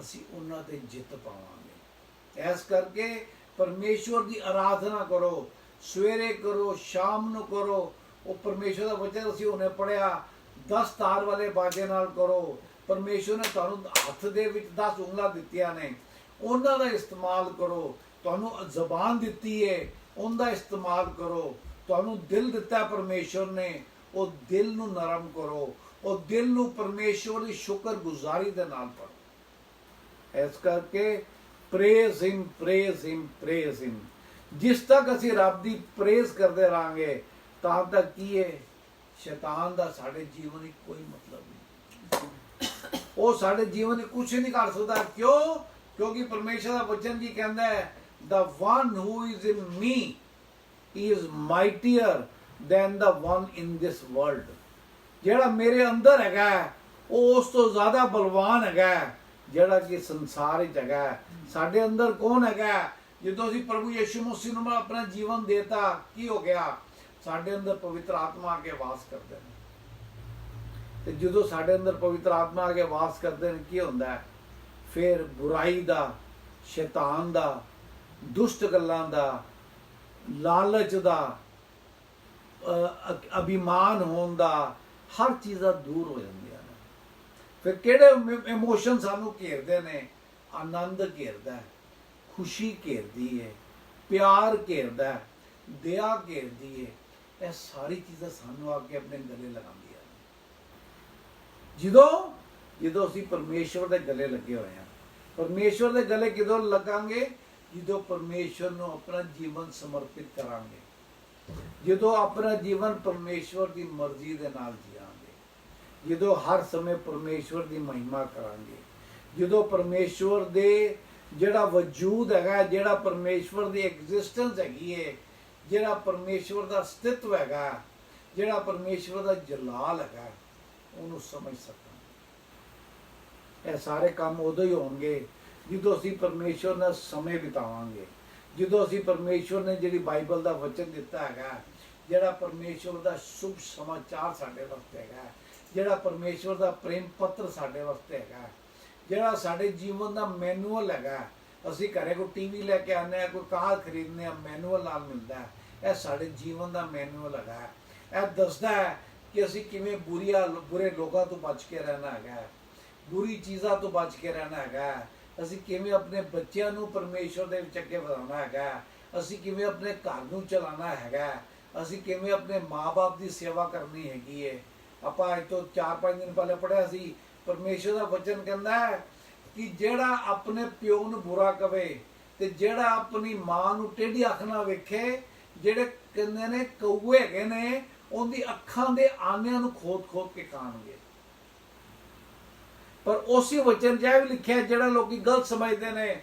ਅਸੀਂ ਉਹਨਾਂ ਤੇ ਜਿੱਤ ਪਾਵਾਂਗੇ। ਇਸ ਕਰਕੇ ਪਰਮੇਸ਼ਵਰ ਦੀ ਆਰਾਧਨਾ ਕਰੋ, ਸਵੇਰੇ ਕਰੋ, ਸ਼ਾਮ ਨੂੰ ਕਰੋ। ਉਹ ਪਰਮੇਸ਼ਵਰ ਦਾ ਵਚਨ ਅਸੀਂ ਉਹਨੇ ਪੜਿਆ, 10 ਤਾਰ ਵਾਲੇ ਬਾਜੇ ਨਾਲ ਕਰੋ। ਪਰਮੇਸ਼ਵਰ ਨੇ ਤੁਹਾਨੂੰ ਹੱਥ ਦੇ ਵਿੱਚ 10 ਉਂਗਲਾਂ ਦਿੱਤੀਆਂ ਨੇ, ਉਹਨਾਂ ਦਾ ਇਸਤੇਮਾਲ ਕਰੋ। ਤੁਹਾਨੂੰ ਜ਼ਬਾਨ ਦਿੱਤੀ ਹੈ, ਉਹਦਾ ਇਸਤੇਮਾਲ ਕਰੋ। ਤੁਹਾਨੂੰ ਦਿਲ ਦਿੱਤਾ ਪਰਮੇਸ਼ਵਰ ਨੇ, ਉਹ ਦਿਲ ਨੂੰ ਨਰਮ ਕਰੋ, ਉਹ ਦਿਲ ਨੂੰ ਪਰਮੇਸ਼ਵਰ ਦੀ ਸ਼ੁਕਰਗੁਜ਼ਾਰੀ ਦੇ ਨਾਲ ਪੜੋ। ਇਸ ਕਰਕੇ ਪ੍ਰੇਜ਼ ਹਿਮ, ਪ੍ਰੇਜ਼ ਹਿਮ, ਪ੍ਰੇਜ਼ ਹਿਮ। ਜਿਸ ਤੱਕ ਅਸੀਂ ਰੱਬ ਦੀ ਪ੍ਰੇਜ਼ ਕਰਦੇ ਰਹਾਂਗੇ ਤਾਂ ਤੱਕ ਕੀ ਹੈ, ਸ਼ੈਤਾਨ ਦਾ ਸਾਡੇ ਜੀਵਨ ਵਿੱਚ ਕੋਈ ਮਤਲਬ ਨਹੀਂ। ਉਹ ਸਾਡੇ ਜੀਵਨ ਵਿੱਚ ਕੁਝ ਨਹੀਂ ਕਰ ਸਕਦਾ। ਕਿਉਂ? ਕਿਉਂਕਿ ਪਰਮੇਸ਼ਰ ਦਾ ਵਚਨ ਕੀ ਕਹਿੰਦਾ ਹੈ? The one who is in me is mightier than the one in this world। ਜਿਹੜਾ ਮੇਰੇ ਅੰਦਰ ਹੈਗਾ ਉਹ ਉਸ ਤੋਂ ਜ਼ਿਆਦਾ ਬਲਵਾਨ ਹੈਗਾ ਜਿਹੜਾ ਕਿ ਸੰਸਾਰ ਵਿੱਚ ਹੈਗਾ। ਸਾਡੇ ਅੰਦਰ ਕੌਣ ਹੈਗਾ? ਜਦੋਂ ਅਸੀਂ ਪ੍ਰਭੂ ਯਿਸੂ ਮਸੀਹ ਨੂੰ ਆਪਣਾ ਜੀਵਨ ਦੇਤਾ, ਕੀ ਹੋ ਗਿਆ? ਸਾਡੇ ਅੰਦਰ ਪਵਿੱਤਰ ਆਤਮਾ ਆ ਕੇ ਵਾਸ ਕਰਦੇ ਨੇ। ਤੇ ਜਦੋਂ ਸਾਡੇ ਅੰਦਰ ਪਵਿੱਤਰ ਆਤਮਾ ਆ ਕੇ ਵਾਸ ਕਰਦੇ ਨੇ, ਕੀ ਹੁੰਦਾ? ਫਿਰ ਬੁਰਾਈ ਦਾ, ਸ਼ੈਤਾਨ ਦਾ, ਦੁਸ਼ਟ ਗੱਲਾਂ ਦਾ, ਲਾਲਚ ਦਾ, ਅਭਿਮਾਨ ਹੋਣ ਦਾ, ਹਰ ਚੀਜ਼ਾਂ ਦੂਰ ਹੋ ਜਾਂਦੀਆਂ ਨੇ। ਫਿਰ ਕਿਹੜੇ ਇਮੋਸ਼ਨ ਸਾਨੂੰ ਘੇਰਦੇ ਨੇ? ਆਨੰਦ ਘੇਰਦਾ ਹੈ, ਖੁਸ਼ੀ ਘੇਰਦੀ ਹੈ, ਪਿਆਰ ਘੇਰਦਾ ਹੈ, ਦਇਆ ਘੇਰਦੀ ਹੈ। ਇਹ ਸਾਰੀ ਚੀਜ਼ਾਂ ਸਾਨੂੰ ਆ ਕੇ ਆਪਣੇ ਗਲੇ ਲਗਾਉਂਦੀਆਂ ਨੇ। ਜਦੋਂ ਅਸੀਂ ਪਰਮੇਸ਼ਵਰ ਦੇ ਗਲੇ ਲੱਗੇ ਹੋਏ ਹਾਂ। ਪਰਮੇਸ਼ਵਰ ਦੇ ਗਲੇ ਕਿਦੋਂ ਲੱਗਾਂਗੇ? ਜਦੋਂ ਪਰਮੇਸ਼ਵਰ ਨੂੰ ਆਪਣਾ ਜੀਵਨ ਸਮਰਪਿਤ ਕਰਾਂਗੇ, ਜਦੋਂ ਆਪਣਾ ਜੀਵਨ ਪਰਮੇਸ਼ਵਰ ਦੀ ਮਰਜ਼ੀ ਦੇ ਨਾਲ ਜੀਵਾਂਗੇ, ਜਦੋਂ ਹਰ ਸਮੇਂ ਪਰਮੇਸ਼ਵਰ ਦੀ ਮਹਿਮਾ ਕਰਾਂਗੇ, ਜਦੋਂ ਪਰਮੇਸ਼ਵਰ ਦੇ ਜਿਹੜਾ ਵਜੂਦ ਹੈਗਾ, ਜਿਹੜਾ ਪਰਮੇਸ਼ਵਰ ਦੀ ਐਗਜ਼ਿਸਟੈਂਸ ਹੈਗੀ ਹੈ, ਜਿਹੜਾ ਪਰਮੇਸ਼ਵਰ ਦਾ ਅਸਤਿਤਵ ਹੈਗਾ, ਜਿਹੜਾ ਪਰਮੇਸ਼ਵਰ ਦਾ ਜਲਾਲ ਹੈਗਾ, ਉਹਨੂੰ ਸਮਝ ਸਕਾਂਗੇ। ਇਹ ਸਾਰੇ ਕੰਮ ਉਦੋਂ ਹੀ ਹੋਣਗੇ ਜਦੋਂ ਅਸੀਂ ਪਰਮੇਸ਼ਵਰ ਨਾਲ ਸਮੇਂ ਬਿਤਾਵਾਂਗੇ, ਜਦੋਂ ਅਸੀਂ ਪਰਮੇਸ਼ਵਰ ਨੇ ਜਿਹੜੀ ਬਾਈਬਲ ਦਾ ਵਚਨ ਦਿੱਤਾ ਹੈਗਾ, ਜਿਹੜਾ ਪਰਮੇਸ਼ਵਰ ਦਾ ਸ਼ੁਭ ਸਮਾਚਾਰ ਸਾਡੇ ਵਾਸਤੇ ਹੈਗਾ, ਜਿਹੜਾ ਪਰਮੇਸ਼ਵਰ ਦਾ ਪ੍ਰੇਮ ਪੱਤਰ ਸਾਡੇ ਵਾਸਤੇ ਹੈਗਾ, ਜਿਹੜਾ ਸਾਡੇ ਜੀਵਨ ਦਾ ਮੈਨੂਅਲ ਹੈਗਾ। ਅਸੀਂ ਘਰੇ ਕੋਈ ਟੀਵੀ ਲੈ ਕੇ ਆਉਂਦੇ ਹਾਂ, ਕੋਈ ਕਾਰ ਖਰੀਦਦੇ ਹਾਂ, ਮੈਨੂਅਲ ਨਾਲ ਮਿਲਦਾ ਹੈ। ਇਹ ਸਾਡੇ ਜੀਵਨ ਦਾ ਮੈਨੂਅਲ ਹੈਗਾ। ਇਹ ਦੱਸਦਾ ਹੈ ਕਿ ਅਸੀਂ ਕਿਵੇਂ ਬੁਰੇ ਲੋਕਾਂ ਤੋਂ ਬਚ ਕੇ ਰਹਿਣਾ ਹੈਗਾ, ਬੁਰੀ ਚੀਜ਼ਾਂ ਤੋਂ ਬਚ ਕੇ ਰਹਿਣਾ ਹੈਗਾ। ਅਸੀਂ ਕਿਵੇਂ ਆਪਣੇ ਬੱਚਿਆਂ ਨੂੰ ਪਰਮੇਸ਼ਵਰ ਦੇ ਵਿੱਚ ਅੱਗੇ ਵਧਾਉਣਾ ਹੈਗਾ, ਅਸੀਂ ਕਿਵੇਂ ਆਪਣੇ ਘਰ ਨੂੰ ਚਲਾਉਣਾ ਹੈਗਾ, ਅਸੀਂ ਕਿਵੇਂ ਆਪਣੇ ਮਾਂ-ਬਾਪ ਦੀ ਸੇਵਾ ਕਰਨੀ ਹੈਗੀ ਹੈ। ਆਪਾਂ ਅੱਜ ਤੋਂ 4-5 ਦਿਨ ਪਹਿਲੇ ਪੜ੍ਹਿਆ ਸੀ, ਪਰਮੇਸ਼ਵਰ ਦਾ ਵਚਨ ਕਹਿੰਦਾ ਹੈ ਕਿ ਜਿਹੜਾ ਆਪਣੇ ਪਿਓ ਨੂੰ ਬੁਰਾ ਕਵੇ ਤੇ ਜਿਹੜਾ ਆਪਣੀ ਮਾਂ ਨੂੰ ਟੇਢੀ ਅੱਖ ਨਾਲ ਵੇਖੇ, ਜਿਹੜੇ ਕਹਿੰਦੇ ਨੇ ਕਊਏ ਹੈਗੇ ਨੇ, ਉਹਦੀ ਅੱਖਾਂ ਦੇ ਆਨਿਆਂ ਨੂੰ ਖੋਦ ਕੇ ਖਾਣਗੇ। ਪਰ ਉਸੇ ਵਚਨ 'ਚ ਇਹ ਵੀ ਲਿਖਿਆ, ਜਿਹੜਾ ਲੋਕੀ ਗਲਤ ਸਮਝਦੇ ਨੇ,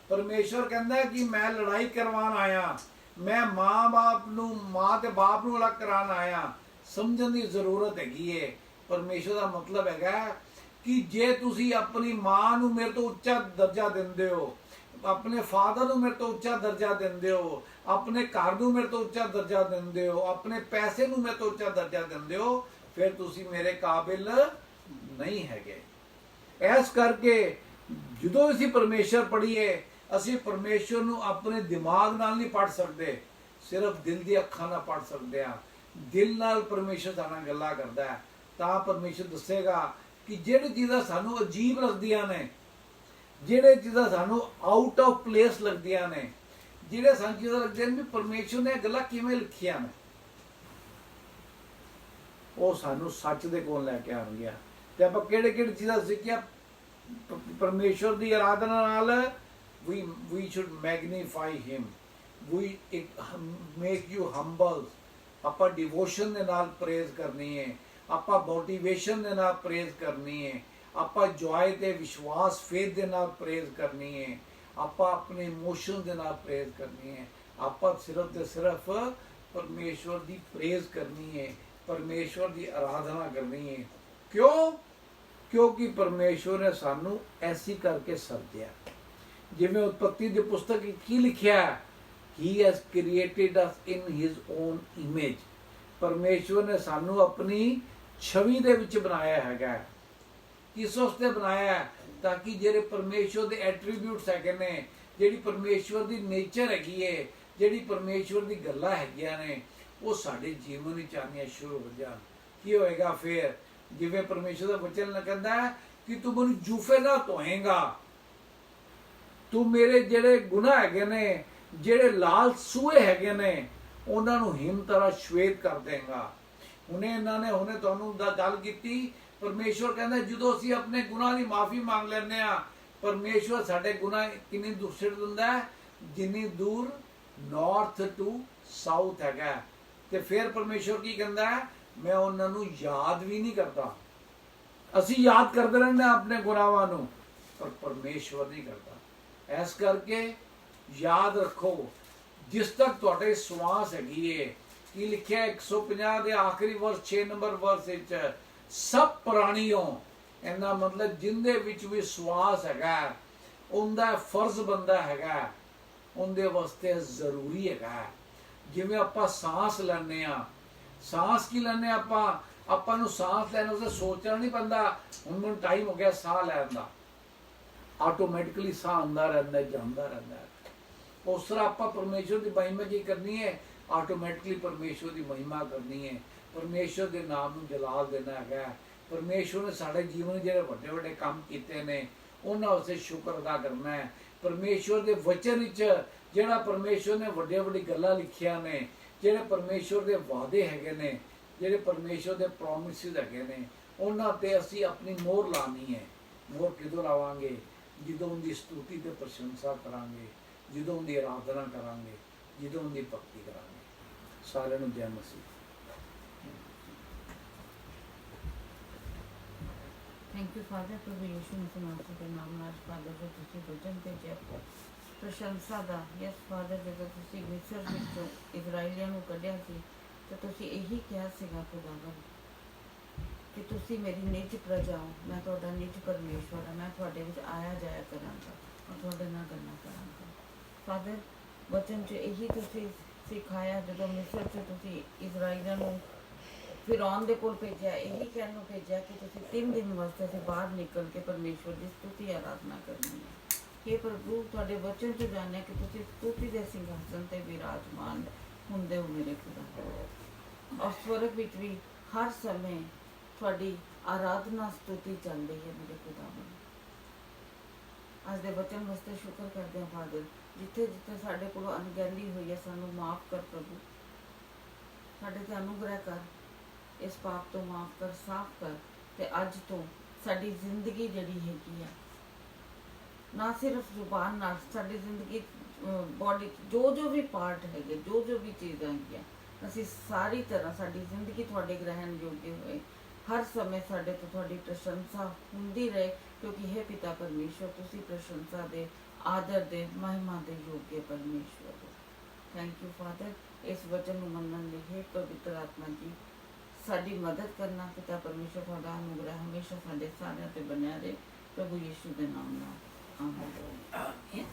ਪਰਮੇਸ਼ਵਰ ਕਹਿੰਦਾ ਕਿ ਮੈਂ ਲੜਾਈ ਕਰਵਾਉਣ ਆਇਆ, ਮੈਂ ਮਾਂ ਤੇ ਬਾਪ ਨੂੰ ਅਲੱਗ ਕਰਾਉਣ ਆਇਆ। ਸਮਝਣ ਦੀ ਜ਼ਰੂਰਤ ਹੈਗੀ ਹੈ। ਪਰਮੇਸ਼ਵਰ ਦਾ ਮਤਲਬ ਹੈਗਾ ਕਿ ਜੇ ਤੁਸੀਂ ਆਪਣੀ ਮਾਂ ਨੂੰ ਮੇਰੇ ਤੋਂ ਉੱਚਾ ਦਰਜਾ ਦਿੰਦੇ ਹੋ, ਆਪਣੇ ਫਾਦਰ ਨੂੰ ਮੇਰੇ ਤੋਂ ਉੱਚਾ ਦਰਜਾ ਦਿੰਦੇ ਹੋ, ਆਪਣੇ ਘਰ ਨੂੰ ਮੇਰੇ ਤੋਂ ਉੱਚਾ ਦਰਜਾ ਦਿੰਦੇ ਹੋ, ਆਪਣੇ ਪੈਸੇ ਨੂੰ ਮੇਰੇ ਤੋਂ ਉੱਚਾ ਦਰਜਾ ਦਿੰਦੇ ਹੋ, ਫਿਰ ਤੁਸੀਂ ਮੇਰੇ ਕਾਬਿਲ ਨਹੀਂ ਹੈਗੇ। ਇਸ ਕਰਕੇ ਜਦੋਂ ਅਸੀਂ ਪਰਮੇਸ਼ਵਰ ਪੜ੍ਹੀਏ, ਅਸੀਂ ਪਰਮੇਸ਼ਵਰ ਨੂੰ ਆਪਣੇ ਦਿਮਾਗ ਨਾਲ ਨਹੀਂ ਪੜ੍ਹ ਸਕਦੇ, ਸਿਰਫ ਦਿਲ ਦੀ ਅੱਖਾਂ ਨਾਲ ਪੜ੍ਹ ਸਕਦੇ ਹਾਂ। ਦਿਲ ਨਾਲ ਪਰਮੇਸ਼ਵਰ ਸਾਡੇ ਨਾਲ ਗੱਲਾਂ ਕਰਦਾ ਹੈ, ਤਾਂ ਪਰਮੇਸ਼ਵਰ ਦੱਸੇਗਾ ਕਿ ਜਿਹੜੀ ਚੀਜ਼ਾਂ ਸਾਨੂੰ ਅਜੀਬ ਲੱਗਦੀਆਂ ਨੇ, ਜਿਹੜੇ ਚੀਜ਼ਾਂ ਸਾਨੂੰ ਆਊਟ ਆਫ ਪਲੇਸ ਲੱਗਦੀਆਂ ਨੇ, ਜਿਹੜੇ ਸਾਨੂੰ ਚੀਜ਼ਾਂ ਲੱਗਦੀਆਂ ਨੇ ਵੀ ਪਰਮੇਸ਼ਵਰ ਨੇ ਗੱਲਾਂ ਕਿਵੇਂ ਲਿਖੀਆਂ ਨੇ, ਉਹ ਸਾਨੂੰ ਸੱਚ ਦੇ ਕੋਲ ਲੈ ਕੇ ਆਉਣਗੀਆਂ। ਤੇ ਆਪਾਂ ਕਿਹੜੇ ਚੀਜ਼ਾਂ ਸਿੱਖਿਆ ਪਰਮੇਸ਼ਵਰ ਦੀ ਆਰਾਧਨਾ ਨਾਲ? we should magnify him, we make you humble। ਆਪਾਂ ਡਿਵੋਸ਼ਨ ਦੇ ਨਾਲ ਪ੍ਰੇਜ਼ ਕਰਨੀ ਹੈ, ਆਪਾਂ ਮੋਟੀਵੇਸ਼ਨ ਦੇ ਨਾਲ ਪ੍ਰੇਜ਼ ਕਰਨੀ ਹੈ, ਆਪਾਂ ਜੋਏ ਤੇ ਵਿਸ਼ਵਾਸ ਫੇਥ ਦੇ ਨਾਲ ਪ੍ਰੇਜ਼ ਕਰਨੀ ਹੈ, ਆਪਾਂ ਆਪਣੇ ਇਮੋਸ਼ਨ ਦੇ ਨਾਲ ਪ੍ਰੇਜ਼ ਕਰਨੀ ਹੈ। ਆਪਾਂ ਸਿਰਫ ਤੇ ਸਿਰਫ ਪਰਮੇਸ਼ਵਰ ਦੀ ਪ੍ਰੇਜ਼ ਕਰਨੀ ਹੈ, ਪਰਮੇਸ਼ਵਰ ਦੀ ਆਰਾਧਨਾ ਕਰਨੀ ਹੈ। ਕਿਉਂ? ਕਿਉਂਕਿ ਪਰਮੇਸ਼ਵਰ ਨੇ ਸਾਨੂੰ ਐਸੀ ਕਰਕੇ ਸਰਜਿਆ। ਜਿਵੇਂ ਉਤਪਤੀ ਦੀ ਪੁਸਤਕ ਵਿੱਚ ਕੀ ਲਿਖਿਆ? He has created us in his own image। ਪਰਮੇਸ਼ਵਰ ਨੇ ਸਾਨੂੰ ਆਪਣੀ ਛਵੀ ਦੇ ਵਿੱਚ ਬਣਾਇਆ ਹੈਗਾ। ਕਿਸ ਵਾਸਤੇ ਬਣਾਇਆ? ਤਾਂ ਕਿ ਜਿਹੜੇ ਪਰਮੇਸ਼ਵਰ ਦੇ ਐਟਰੀਬਿਊਟਸ ਹੈਗੇ ਨੇ, ਜਿਹੜੀ ਪਰਮੇਸ਼ਵਰ ਦੀ ਨੇਚਰ ਹੈਗੀ ਹੈ, ਜਿਹੜੀ ਪਰਮੇਸ਼ਵਰ ਦੀ ਗੱਲਾਂ ਹੈਗੀਆਂ ਨੇ, ਉਹ ਸਾਡੇ ਜੀਵਨ ਵਿੱਚ ਆਉਣੀਆਂ ਸ਼ੁਰੂ ਹੋ ਜਾਣ। ਕੀ ਹੋਏਗਾ ਫਿਰ? ਜਿਵੇਂ ਪਰਮੇਸ਼ਵਰ ਦਾ ਵਚਨ ਕਹਿੰਦਾ ਹੈ ਕਿ ਤੂੰ ਮੈਨੂੰ ਜੂਫੇ ਨਾਲ ਧੋਏਗਾ, ਤੂੰ ਮੇਰੇ ਜਿਹੜੇ ਗੁਨਾਹ ਹੈਗੇ ਨੇ, ਜਿਹੜੇ ਲਾਲ ਸੂਏ ਹੈਗੇ ਨੇ, ਉਹਨਾਂ ਨੂੰ ਹਿਮ ਤਰ੍ਹਾਂ ਸ਼ਵੇਤ ਕਰ ਦੇਗਾ। ਹੁਣੇ ਤੁਹਾਨੂੰ ਗੱਲ ਕੀਤੀ, ਪਰਮੇਸ਼ਵਰ ਕਹਿੰਦਾ ਜਦੋਂ ਅਸੀਂ ਆਪਣੇ ਗੁਨਾਹ ਦੀ ਮਾਫੀ ਮੰਗ ਲੈਂਦੇ ਆ, ਪਰਮੇਸ਼ਵਰ ਸਾਡੇ ਗੁਨਾਹ ਕਿੰਨੀ ਦੂਰ ਸਿੱਟ ਦਿੰਦਾ ਹੈ, ਜਿੰਨੀ ਦੂਰ ਨਾਰਥ ਟੂ ਸਾਊਥ ਹੈਗਾ। ਤੇ ਫਿਰ ਪਰਮੇਸ਼ਵਰ ਕੀ ਕਹਿੰਦਾ ਹੈ? ਮੈਂ ਉਹਨਾਂ ਨੂੰ ਯਾਦ ਵੀ ਨਹੀਂ ਕਰਦਾ। ਅਸੀਂ ਯਾਦ ਕਰਦੇ ਰਹਿੰਦੇ ਆਪਣੇ ਗੁਨਾਹਾਂ ਨੂੰ, ਪਰ ਪਰਮੇਸ਼ਵਰ ਨਹੀਂ ਕਰਦਾ। ਇਸ ਕਰਕੇ ਯਾਦ ਰੱਖੋ, ਜਿਸ ਤੱਕ ਤੁਹਾਡੇ ਸਵਾਸ ਹੈਗੀ ਏ। ਕੀ ਲਿਖਿਆ 150 ਦੇ ਆਖਰੀ ਵਰਸ 6 ਨੰਬਰ ਵਰਸ ਵਿੱਚ? ਸਭ ਪ੍ਰਾਣੀਆਂ ਇਹਦਾ ਮਤਲਬ ਜਿੰਦੇ ਵਿੱਚ ਵੀ ਸਵਾਸ ਹੈਗਾ ਉਹਦਾ ਫਰਜ਼ ਬੰਦਾ ਹੈਗਾ, ਉਹਦੇ ਵਾਸਤੇ ਜ਼ਰੂਰੀ ਹੈਗਾ। ਜਿਵੇਂ ਆਪਾਂ ਸਾਹ ਲੈਂਦੇ ਆ, ਸਾਹ ਕੀ ਲੈਂਦੇ ਆਪਾਂ ਨੂੰ ਸਾਹ ਲੈਣ ਵਾਸਤੇ ਸੋਚਣਾ ਨਹੀਂ ਪੈਂਦਾ ਹੁਣ ਮੈਨੂੰ ਟਾਈਮ ਹੋ ਗਿਆ ਸਾਹ ਲੈਣ ਦਾ, ਆਟੋਮੈਟਿਕਲੀ ਸਾਹ ਆਉਂਦਾ ਰਹਿੰਦਾ ਜਾਂਦਾ ਰਹਿੰਦਾ। ਉਸ ਤਰ੍ਹਾਂ ਆਪਾਂ ਪਰਮੇਸ਼ਵਰ ਦੀ ਮਹਿਮਾ ਕੀ ਕਰਨੀ ਹੈ, ਆਟੋਮੈਟਿਕਲੀ ਪਰਮੇਸ਼ਵਰ ਦੀ ਮਹਿਮਾ ਕਰਨੀ ਹੈ, ਪਰਮੇਸ਼ਵਰ ਦੇ ਨਾਮ ਨੂੰ ਜਲਾਲ ਦੇਣਾ ਹੈਗਾ। ਪਰਮੇਸ਼ਵਰ ਨੇ ਸਾਡੇ ਜੀਵਨ ਵਿੱਚ ਜਿਹੜੇ ਵੱਡੇ ਵੱਡੇ ਕੰਮ ਕੀਤੇ ਨੇ ਉਹਨਾਂ ਵਾਸਤੇ ਸ਼ੁਕਰ ਅਦਾ ਕਰਨਾ ਹੈ। ਪਰਮੇਸ਼ਵਰ ਦੇ ਵਚਨ ਵਿੱਚ ਜਿਹੜਾ ਪਰਮੇਸ਼ਵਰ ਨੇ ਵੱਡੀਆਂ ਵੱਡੀ ਗੱਲਾਂ ਲਿਖੀਆਂ ਨੇ, ਜਿਹੜੇ ਪਰਮੇਸ਼ਵਰ ਦੇ ਵਾਅਦੇ ਹੈਗੇ ਨੇ, ਜਿਹੜੇ ਪਰਮੇਸ਼ਵਰ ਦੇ ਪ੍ਰੋਮਿਸਿਸ ਹੈਗੇ ਨੇ, ਉਹਨਾਂ ਤੇ ਅਸੀਂ ਆਪਣੀ ਮੋਹਰ ਲਾਣੀ ਹੈ। ਮੋਹਰ ਕਿਦੋਂ ਲਾਵਾਂਗੇ? ਜਦੋਂ ਉਹਦੀ ਸਤੁਤੀ ਤੇ ਪ੍ਰਸ਼ੰਸਾ ਕਰਾਂਗੇ, ਜਦੋਂ ਉਹਦੀ ਆਰਾਧਨਾ ਕਰਾਂਗੇ, ਜਦੋਂ ਉਹਦੀ ਭਗਤੀ ਕਰਾਂਗੇ। ਸਾਰਿਆਂ ਨੂੰ ਜੈ ਮਸੀਹ। ਥੈਂਕ ਯੂ ਫਾਦਰ, ਪ੍ਰਭੂ ਯਿਸੂ ਮਸੀਹ ਦੇ ਨਾਮ ਨਾਲ ਫਾਦਰ ਜੋ ਤੁਸੀਂ ਵਚਨ ਭੇਜਿਆ ਪ੍ਰਸ਼ੰਸਾ ਦਾ। ਯੈਸ ਫਾਦਰ, ਜਦੋਂ ਤੁਸੀਂ ਮਿਸਰ ਵਿੱਚੋਂ ਇਜ਼ਰਾਈਲੀਆਂ ਨੂੰ ਕੱਢਿਆ ਸੀ ਤਾਂ ਤੁਸੀਂ ਇਹੀ ਕਿਹਾ ਸੀਗਾ ਖੁਦਾਵੰਦ ਕਿ ਤੁਸੀਂ ਮੇਰੀ ਨਿੱਜ ਪ੍ਰਜਾ ਹੋ, ਮੈਂ ਤੁਹਾਡਾ ਨਿੱਜ ਪਰਮੇਸ਼ਵਰ ਹਾਂ, ਮੈਂ ਤੁਹਾਡੇ ਵਿੱਚ ਆਇਆ ਜਾਇਆ ਕਰਾਂਗਾ ਔਰ ਤੁਹਾਡੇ ਨਾਲ ਗੱਲਾਂ ਕਰਾਂਗਾ। ਫਾਦਰ, ਵਚਨ 'ਚ ਇਹੀ ਤੁਸੀਂ ਸਿਖਾਇਆ ਜਦੋਂ ਮਿਸਰ 'ਚ ਤੁਸੀਂ ਇਜ਼ਰਾਈਲੀਆਂ ਨੂੰ ਫਿਰੌਨ ਦੇ ਕੋਲ ਭੇਜਿਆ, ਇਹੀ ਕਹਿਣ ਨੂੰ ਭੇਜਿਆ ਕਿ ਤੁਸੀਂ 3 ਦਿਨ ਵਾਸਤੇ ਅਸੀਂ ਬਾਹਰ ਨਿਕਲ ਕੇ ਪਰਮੇਸ਼ਵਰ ਦੀ ਸਤੁਤੀ ਆਰਾਧਨਾ ਕਰਨੀ ਹੈ। हे ਪ੍ਰਭੂ, ਤੁਹਾਡੇ ਵਚਨ 'ਚ ਜਾਣਿਆ ਕਿ ਤੁਸੀਂ ਸਤੁਤੀ ਦੇ ਸਿੰਘਾਸਨ ਤੇ ਵਿਰਾਜਮਾਨ ਹੁੰਦੇ ਹੋ ਮੇਰੇ ਖੁਦਾ। ਔਰ ਸਵਰਗ ਵਿੱਚ ਵੀ ਹਰ ਸਮੇਂ ਤੁਹਾਡੀ ਆਰਾਧਨਾ ਸਤੁਤੀ ਚੱਲ ਰਹੀ ਹੈ ਮੇਰੇ ਖੁਦਾਵੰਦ। ਅੱਜ ਦੇ ਵਚਨ ਵਾਸਤੇ ਸ਼ੁਕਰ ਕਰਦੇ ਹਾਂ ਫਾਦਰ, ਜਿੱਥੇ ਜਿੱਥੇ ਸਾਡੇ ਕੋਲੋਂ ਅਣਗਹਿਲੀ ਹੋਈ ਹੈ ਸਾਨੂੰ ਮਾਫ ਕਰ ਪ੍ਰਭੂ, ਸਾਡੇ ਤੇ ਅਨੁਗ੍ਰਹਿ ਕਰ, ਇਸ ਪਾਪ ਤੋਂ ਮਾਫ ਕਰ, ਸਾਫ਼ ਕਰ। ਤੇ ਅੱਜ ਤੋਂ ਸਾਡੀ ਜ਼ਿੰਦਗੀ ਜਿਹੜੀ ਹੈਗੀ ਆ, ਨਾ ਸਿਰਫ ਜ਼ੁਬਾਨ ਨਾਲ, ਸਾਡੀ ਜ਼ਿੰਦਗੀ ਬੋਡੀ ਜੋ ਵੀ ਪਾਰਟ ਹੈਗੇ, ਜੋ ਵੀ ਚੀਜ਼ਾਂ ਹੈਗੀਆਂ, ਅਸੀਂ ਸਾਰੀ ਤਰ੍ਹਾਂ ਸਾਡੀ ਜ਼ਿੰਦਗੀ ਤੁਹਾਡੇ ਗ੍ਰਹਿਣ ਯੋਗ ਹੋਏ। ਹਰ ਸਮੇਂ ਸਾਡੇ ਤੋਂ ਤੁਹਾਡੀ ਪ੍ਰਸ਼ੰਸਾ ਹੁੰਦੀ ਰਹੇ, ਕਿਉਂਕਿ ਹੈ ਪਿਤਾ ਪਰਮੇਸ਼ਵਰ, ਤੁਸੀਂ ਪ੍ਰਸ਼ੰਸਾ ਦੇ, ਆਦਰ ਦੇ, ਮਹਿਮਾ ਦੇ ਯੋਗ ਪਰਮੇਸ਼ਵਰ ਹੋ। ਥੈਂਕ ਯੂ ਫਾਦਰ, ਇਸ ਵਚਨ ਨੂੰ ਮੰਨਣ ਲਈ ਹੈ ਪਵਿੱਤਰ ਆਤਮਾ ਜੀ ਸਾਡੀ ਮਦਦ ਕਰਨਾ। ਪਿਤਾ ਪਰਮੇਸ਼ਵਰ, ਤੁਹਾਡਾ ਅਨੁਗ੍ਰਹਿ ਹਮੇਸ਼ਾ ਸਾਡੇ ਸਾਰਿਆਂ ਤੇ ਬਣਿਆ ਰਹੇ, ਪ੍ਰਭੂ ਯਿਸੂ ਦੇ ਨਾਮ ਨਾਲ ਆਮੀਨ।